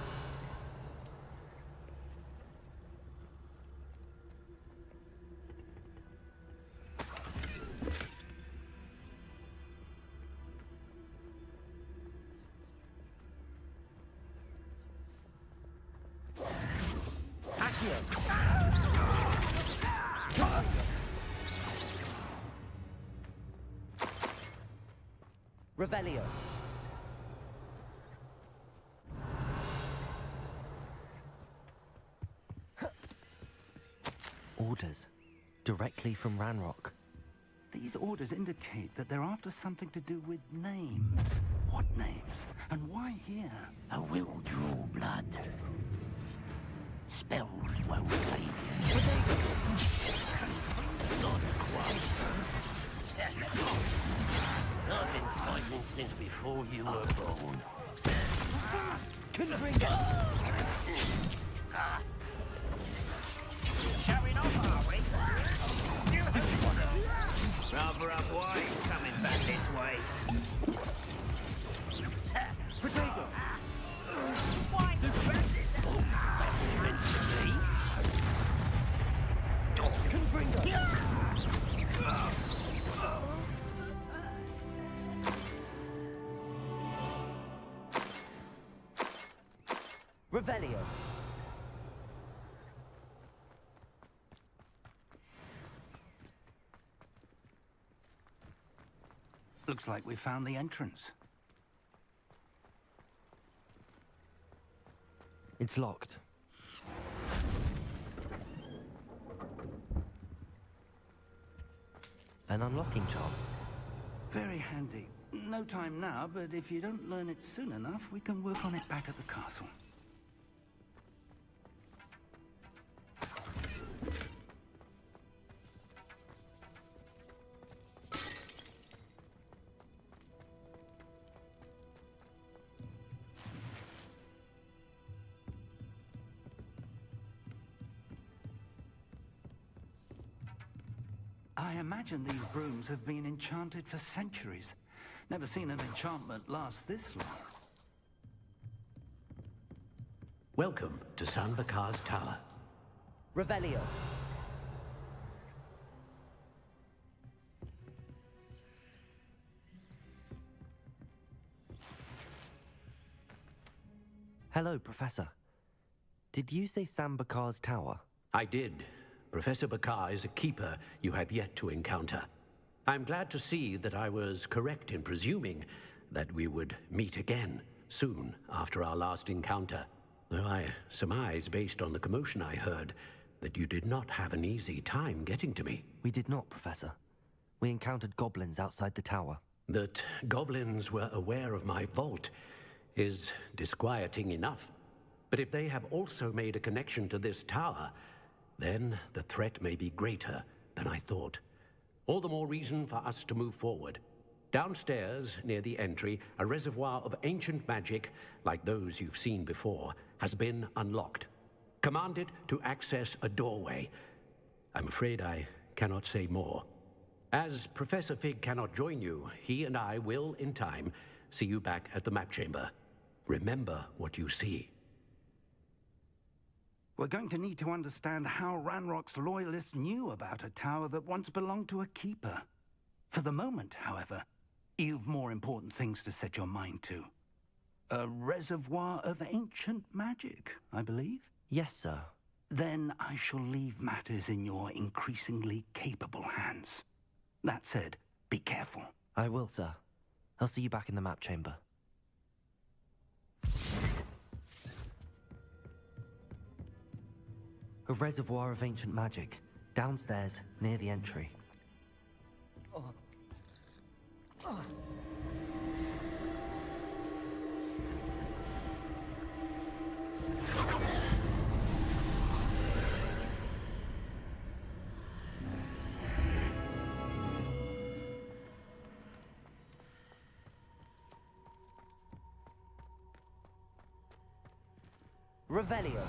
Revelio. Orders. Directly from Ranrock. These orders indicate that they're after something to do with names. What names? And why here? I will draw blood. Spells won't save you. Not quite. I've been fighting since before you were born. Showing off, are we? Still have rather up wide coming back this way. Potato! Why the practice? Oh, that was meant to be. Revelio. Looks like we found the entrance. It's locked. An unlocking charm. Very handy. No time now, but if you don't learn it soon enough, we can work on it back at the castle. I imagine these brooms have been enchanted for centuries. Never seen an enchantment last this long. Welcome to San Bakar's Tower. Revelio. Hello, Professor. Did you say San Bakar's Tower? I did. Professor Bakar is a keeper you have yet to encounter. I'm glad to see that I was correct in presuming that we would meet again soon after our last encounter. Though I surmise, based on the commotion I heard, that you did not have an easy time getting to me. We did not, Professor. We encountered goblins outside the tower. That goblins were aware of my vault is disquieting enough. But if they have also made a connection to this tower, then the threat may be greater than I thought. All the more reason for us to move forward. Downstairs, near the entry, a reservoir of ancient magic, like those you've seen before, has been unlocked. Command it to access a doorway. I'm afraid I cannot say more. As Professor Fig cannot join you, he and I will, in time, see you back at the map chamber. Remember what you see. We're going to need to understand how Ranrock's loyalists knew about a tower that once belonged to a keeper. For the moment, however, you've more important things to set your mind to. A reservoir of ancient magic, I believe? Yes, sir. Then I shall leave matters in your increasingly capable hands. That said, be careful. I will, sir. I'll see you back in the map chamber. A reservoir of ancient magic, downstairs, near the entry. Revelio.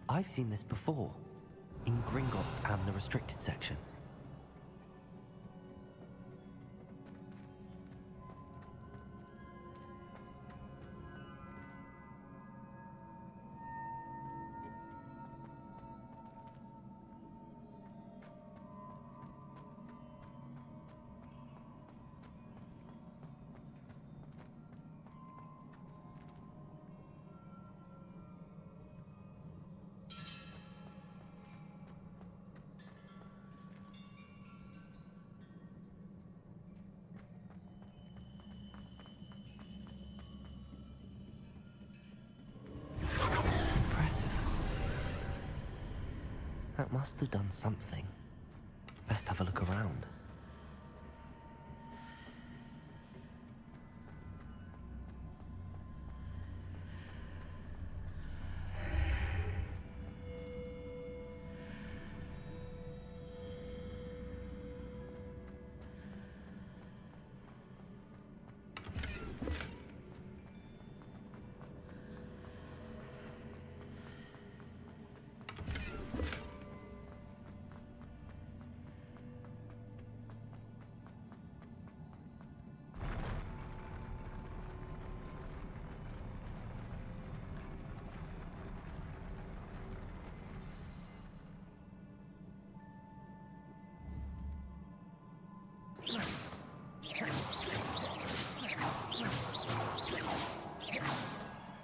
I've seen this before, in Gringotts and the restricted section. That must have done something. Best have a look around.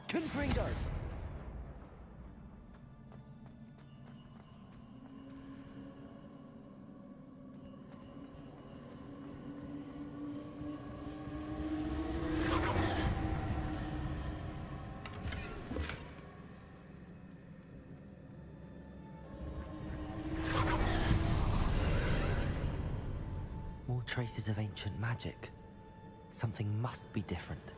Confringos! More traces of ancient magic. Something must be different.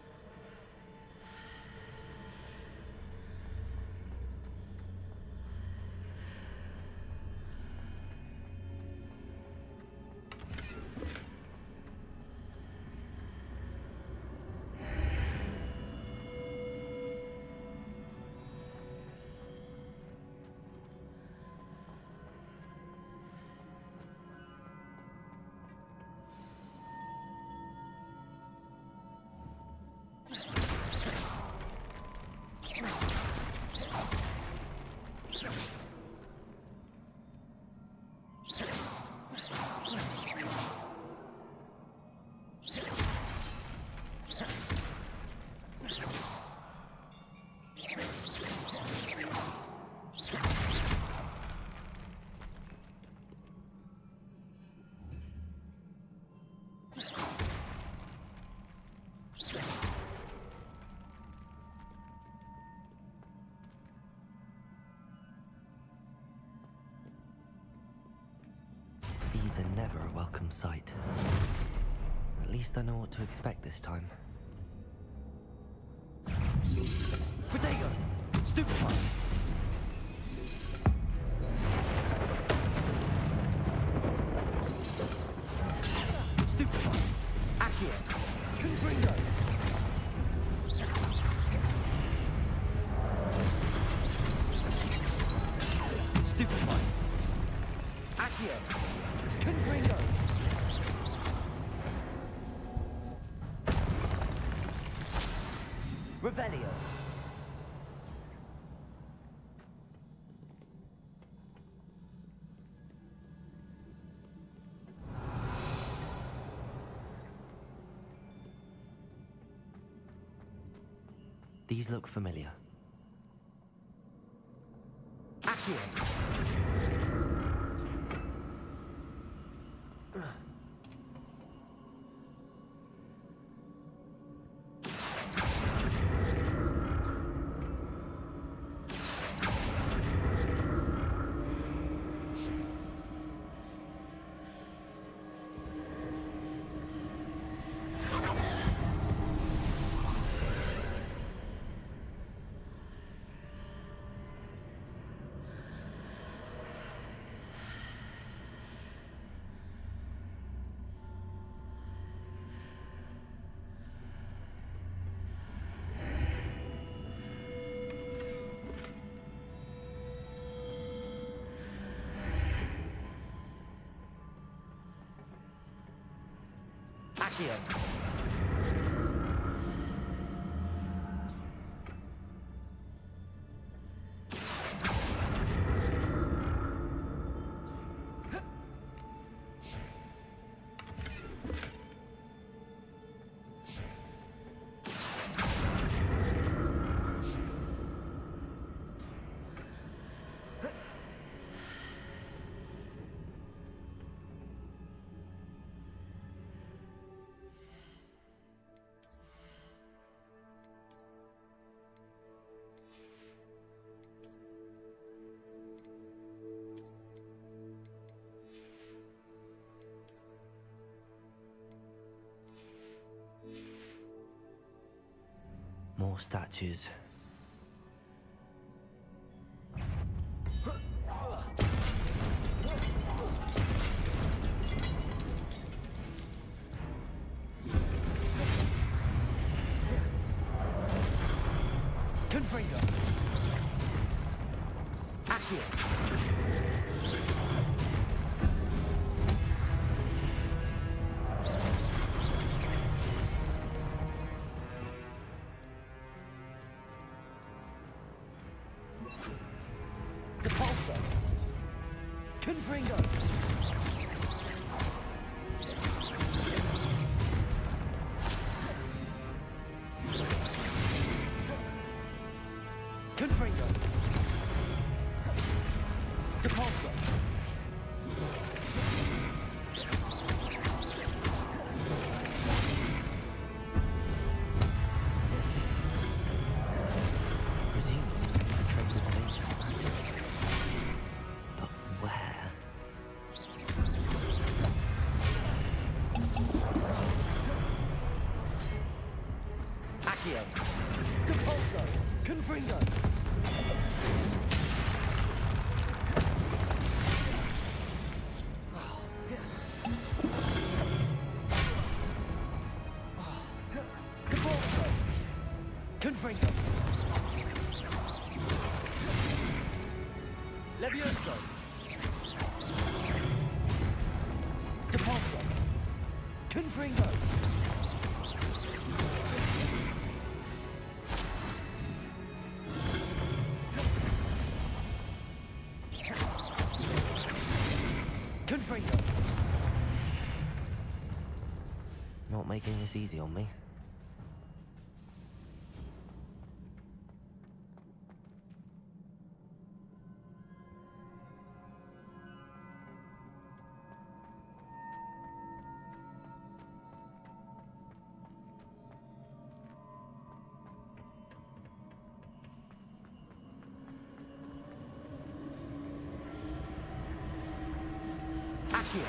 These are never a welcome sight. At least I know what to expect this time. Protego! Stupefy! Stupid one. Accio. Confringo. Revelio. These look familiar. Accio. Accio. More statues. Confringo. Accio. Confringo! Confringo! Depulso! Presumably, traces of ancient magic. But where? Accio! Depulso! Confringo! Depulso! Confringo! Levioso! Depulso! Confringo! Confringo! Not making this easy on me. Accio!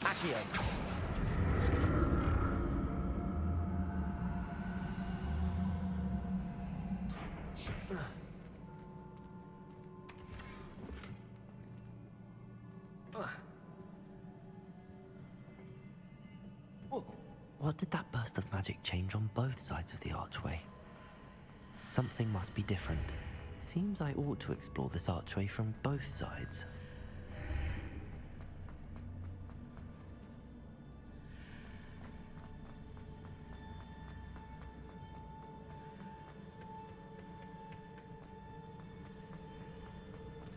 Accio. What did that burst of magic change on both sides of the archway? Something must be different. Seems I ought to explore this archway from both sides.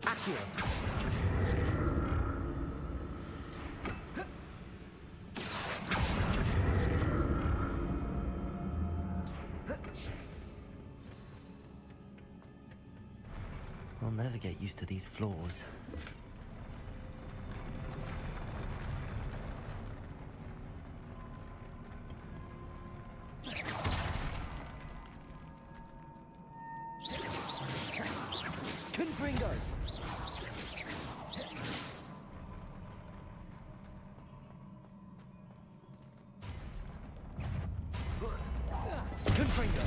Accio. I'll never get used to these floors. Confringo! Confringo!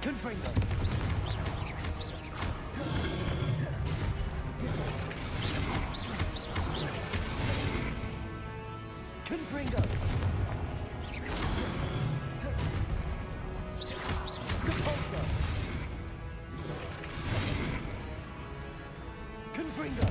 Confringo! Confringo! Repulsor! Confringo!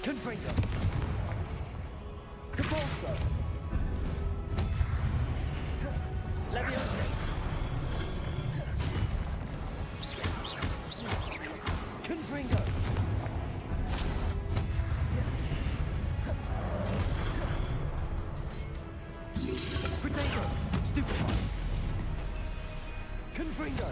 Confringo! Repulsor! Leviosa! Confringo! Potato! Stupefy! Confringo!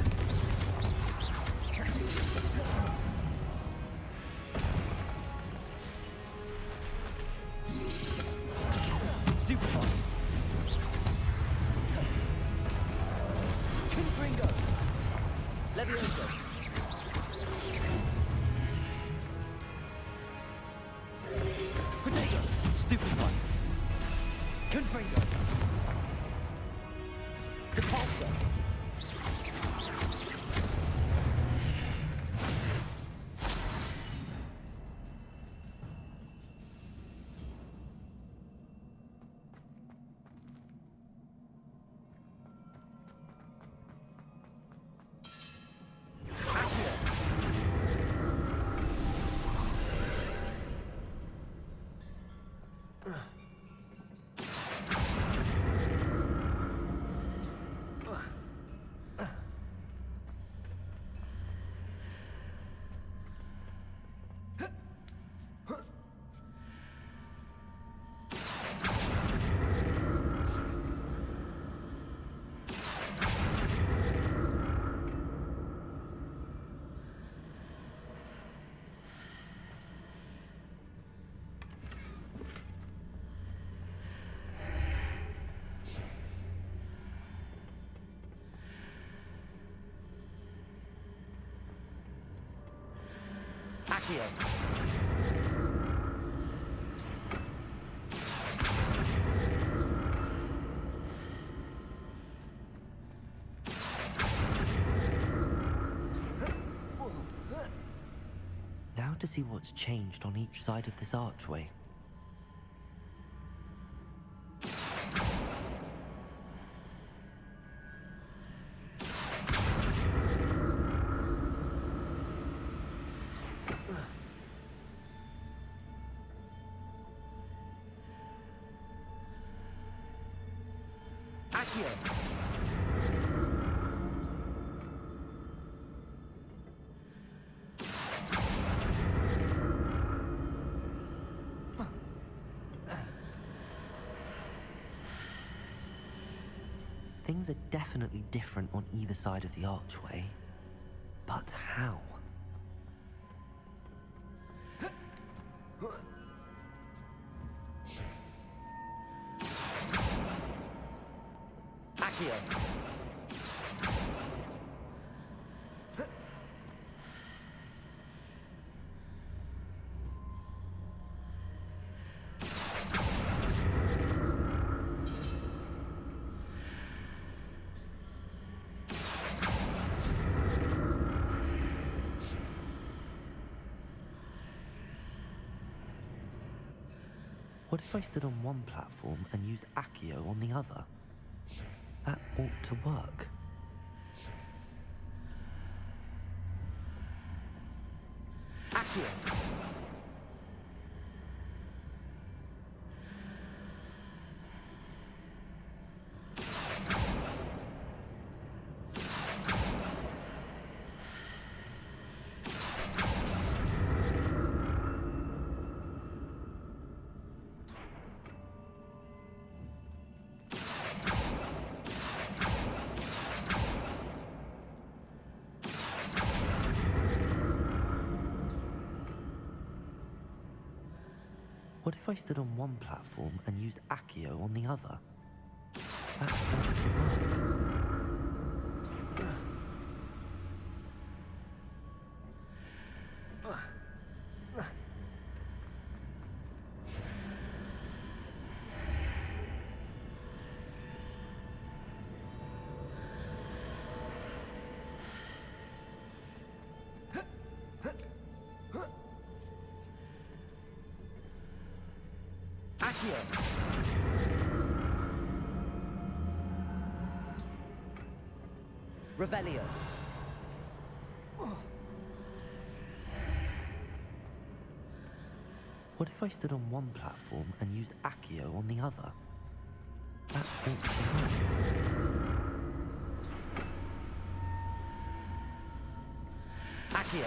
Stupefy! Confringo! Leviosa! Potato! Stupefy! Confringo! Repulsor! Accio. Now to see what's changed on each side of this archway. Things are definitely different on either side of the archway. But how? Accio. What if I stood on one platform and used Accio on the other? That ought to work. Accio. What if I stood on one platform and used Accio on the other? That ought to work. Revelio. What if I stood on one platform and used Accio on the other? That ought to work. Accio.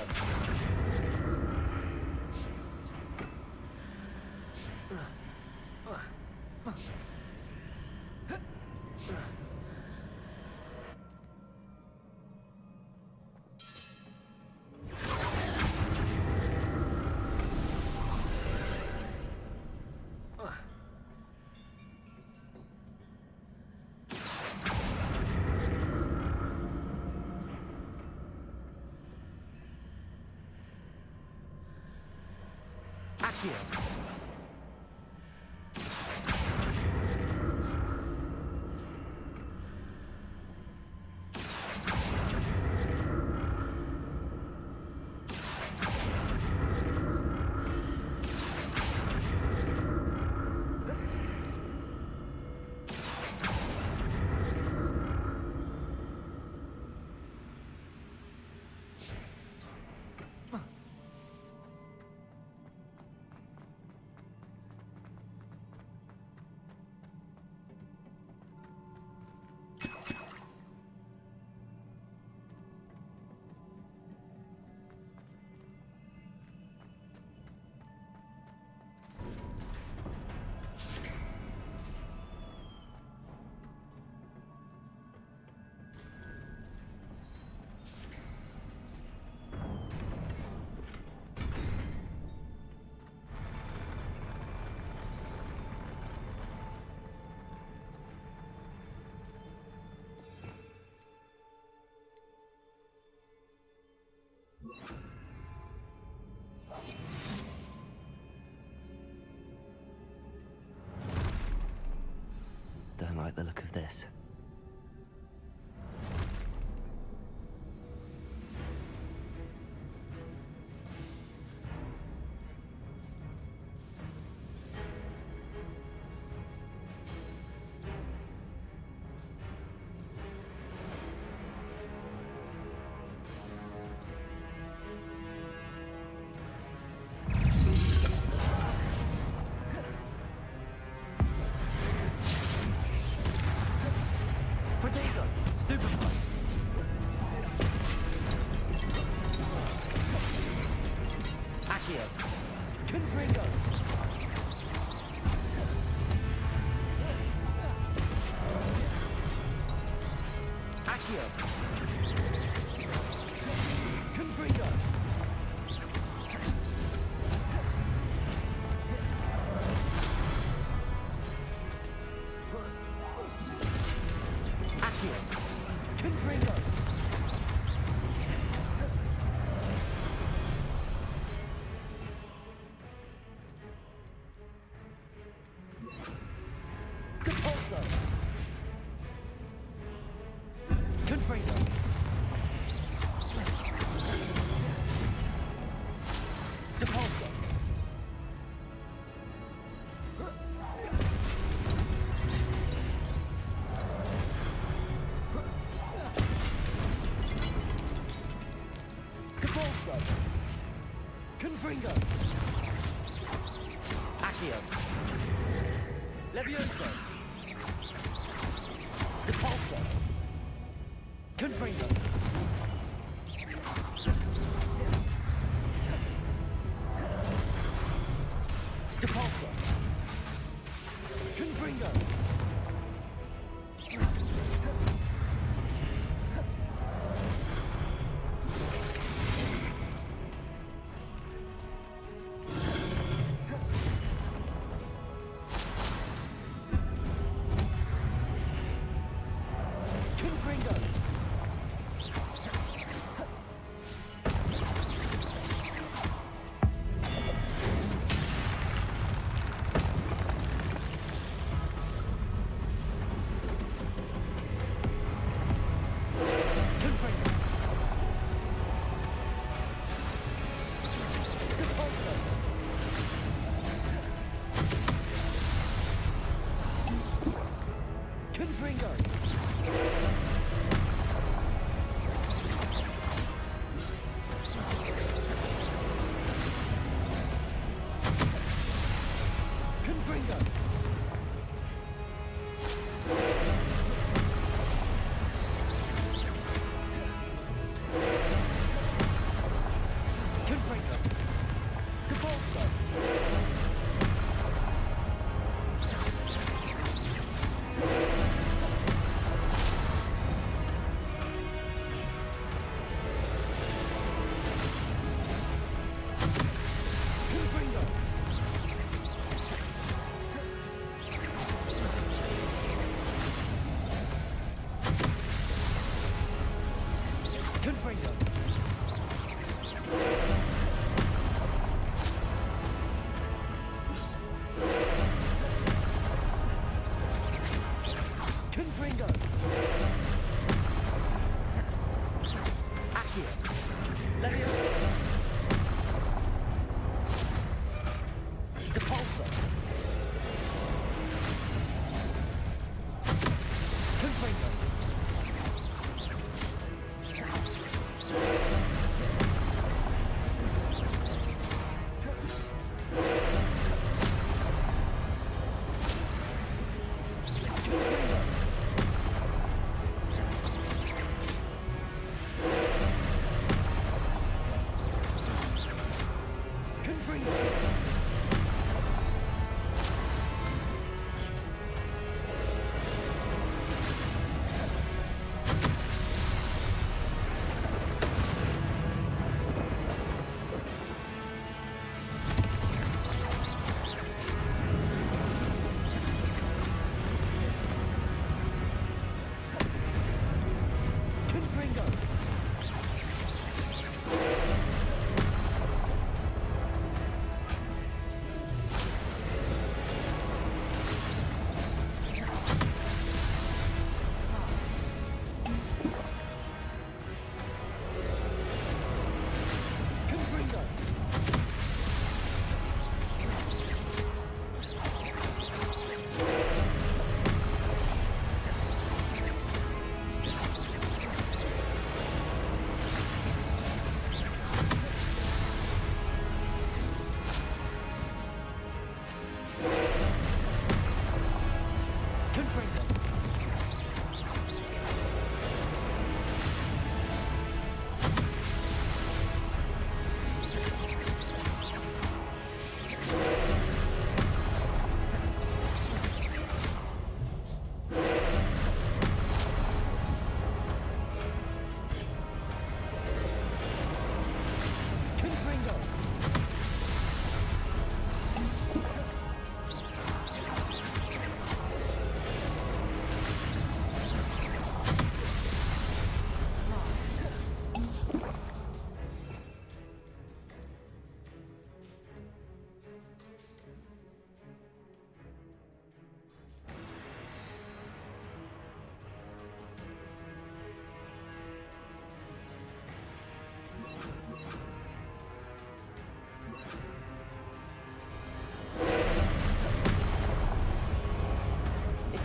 like the look of this.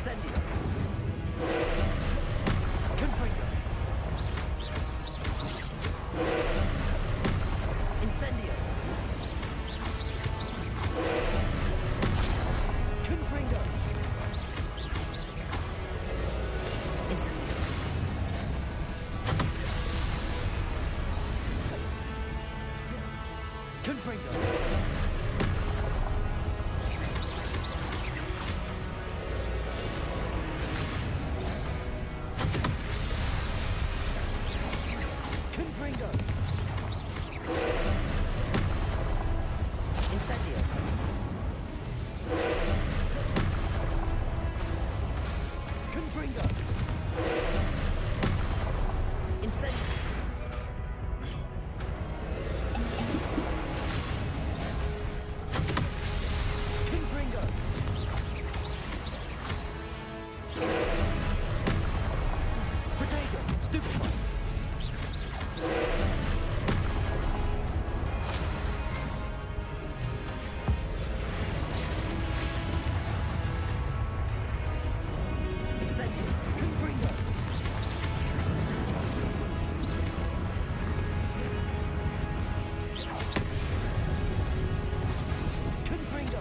Incendio. Confringo. Incendio. Confringo. Incendio. Confringo. Confringo. Incendio. Confringo. Incendio. Confringo. Potato. Stupefy. Incendio. Confringo. Confringo.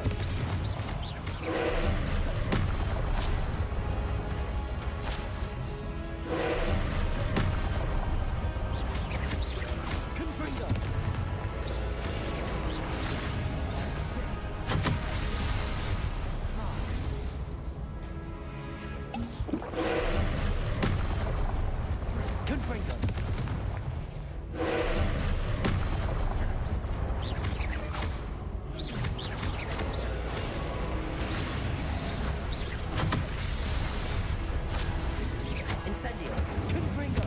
Confringo. Confringo. Incendio. Confringo.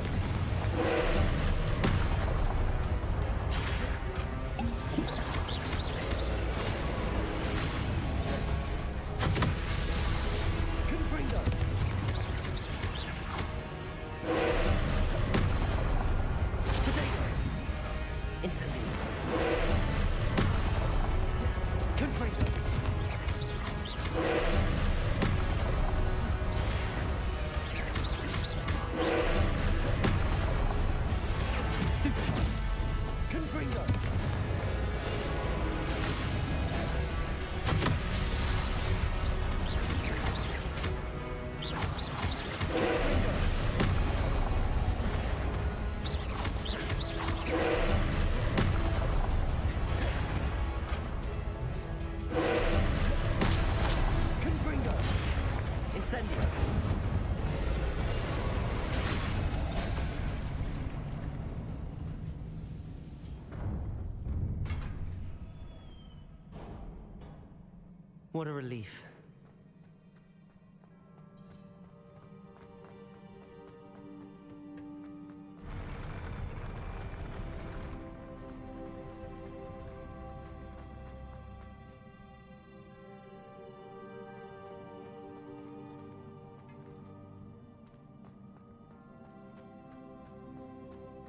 Confringo. Potato. Incendio. Confringo. Stupefy. Confringo. Confringo. Confringo. Incendio. What a relief.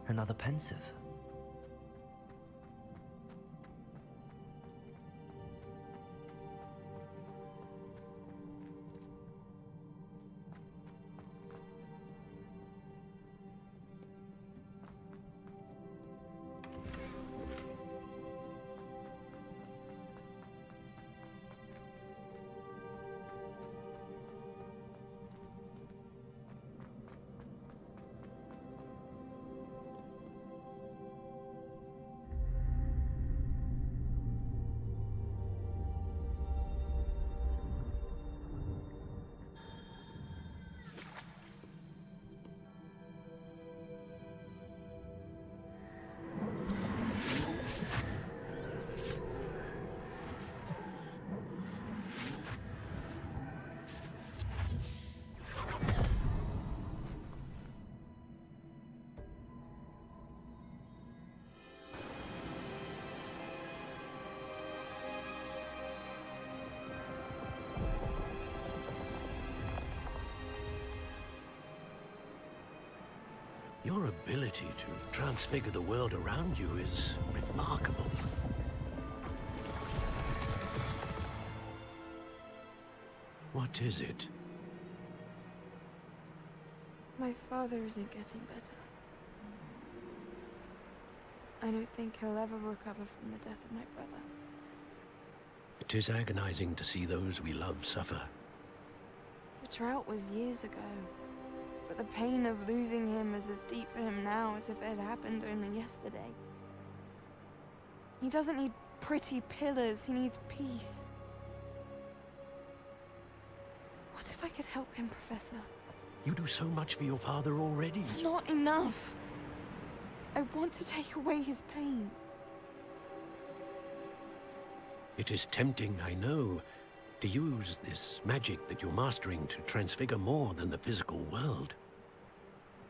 Another pensive. Your ability to transfigure the world around you is remarkable. What is it? My father isn't getting better. I don't think he'll ever recover from the death of my brother. It is agonizing to see those we love suffer. The drought was years ago, but the pain of losing him is as deep for him now as if it had happened only yesterday. He doesn't need pretty pillars, he needs peace. What if I could help him, Professor? You do so much for your father already. It's not enough. I want to take away his pain. It is tempting, I know, to use this magic that you're mastering to transfigure more than the physical world.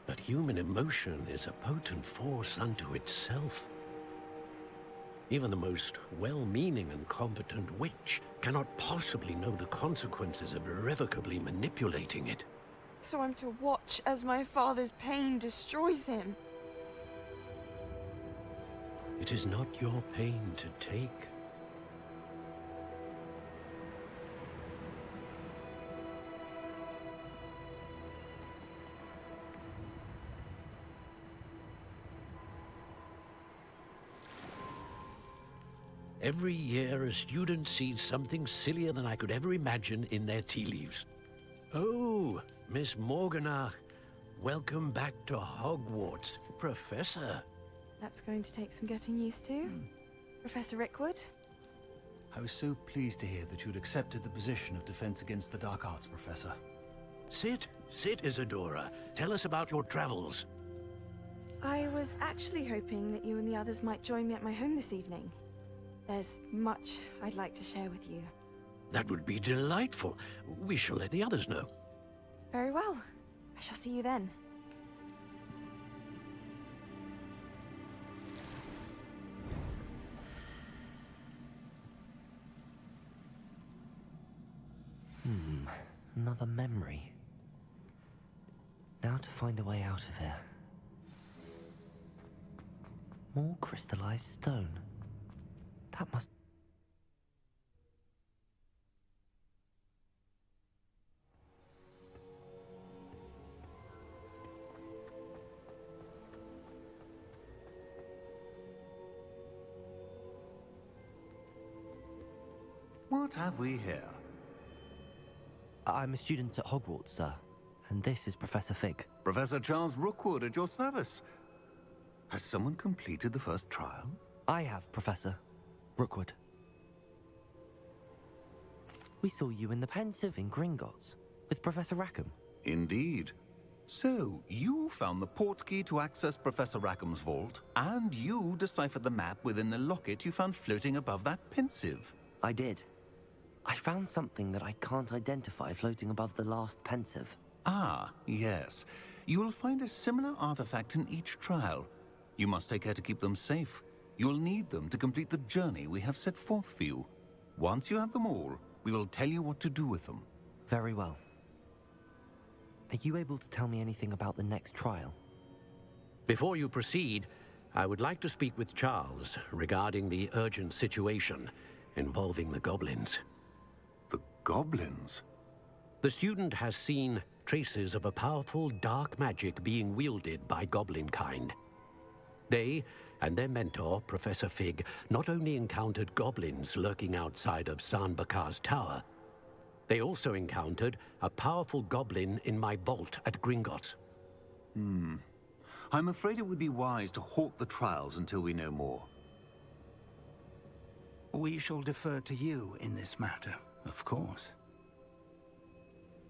But human emotion is a potent force unto itself. Even the most well-meaning and competent witch cannot possibly know the consequences of irrevocably manipulating it. So I'm to watch as my father's pain destroys him. It is not your pain to take. Every year, a student sees something sillier than I could ever imagine in their tea leaves. Oh, Miss Morganach, welcome back to Hogwarts, Professor. That's going to take some getting used to. Professor Rickwood? I was so pleased to hear that you'd accepted the position of Defense Against the Dark Arts, Professor. Sit, Isadora. Tell us about your travels. I was actually hoping that you and the others might join me at my home this evening. There's much I'd like to share with you. That would be delightful. We shall let the others know. Very well. I shall see you then. Another memory. Now to find a way out of here. More crystallized stone. That must... What have we here? I'm a student at Hogwarts, sir. And this is Professor Fig. Professor Charles Rookwood at your service. Has someone completed the first trial? I have, Professor Rookwood. We saw you in the Pensive in Gringotts with Professor Rackham. Indeed. So, you found the portkey to access Professor Rackham's vault, and you deciphered the map within the locket you found floating above that Pensive. I did. I found something that I can't identify floating above the last Pensive. Ah, yes. You will find a similar artifact in each trial. You must take care to keep them safe. You'll need them to complete the journey we have set forth for you. Once you have them all, we will tell you what to do with them. Very well. Are you able to tell me anything about the next trial? Before you proceed, I would like to speak with Charles regarding the urgent situation involving the goblins. The goblins? The student has seen traces of a powerful dark magic being wielded by goblin kind. They and their mentor, Professor Fig, not only encountered goblins lurking outside of San Bakar's tower, they also encountered a powerful goblin in my vault at Gringotts. I'm afraid it would be wise to halt the trials until we know more. We shall defer to you in this matter, of course.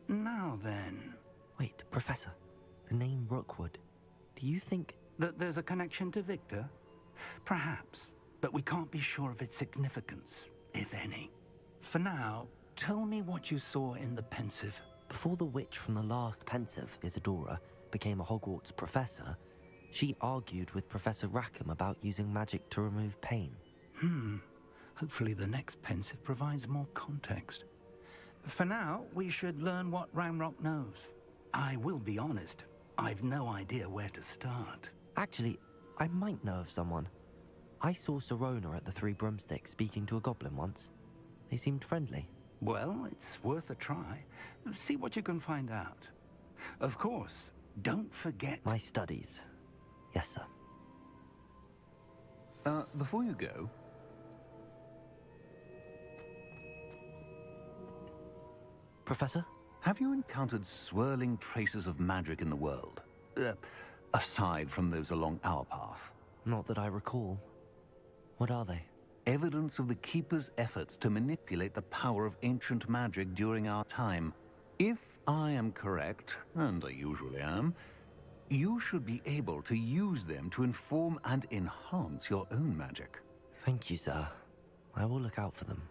Now then... Wait, Professor. The name Rookwood. Do you think... that there's a connection to Victor? Perhaps, but we can't be sure of its significance, if any. For now, tell me what you saw in the Pensive. Before the witch from the last Pensive, Isadora, became a Hogwarts professor, she argued with Professor Rackham about using magic to remove pain. Hopefully the next Pensive provides more context. For now, we should learn what Ramrock knows. I will be honest, I've no idea where to start. Actually, I might know of someone. I saw Serona at the Three Broomsticks speaking to a goblin once. They seemed friendly. Well, it's worth a try. See what you can find out. Of course, Don't forget... My studies. Yes, sir. Before you go... Professor? Have you encountered swirling traces of magic in the world? Aside from those along our path? Not that I recall. What are they? Evidence of the Keeper's efforts to manipulate the power of ancient magic during our time. If I am correct, and I usually am, you should be able to use them to inform and enhance your own magic. Thank you, sir. I will look out for them.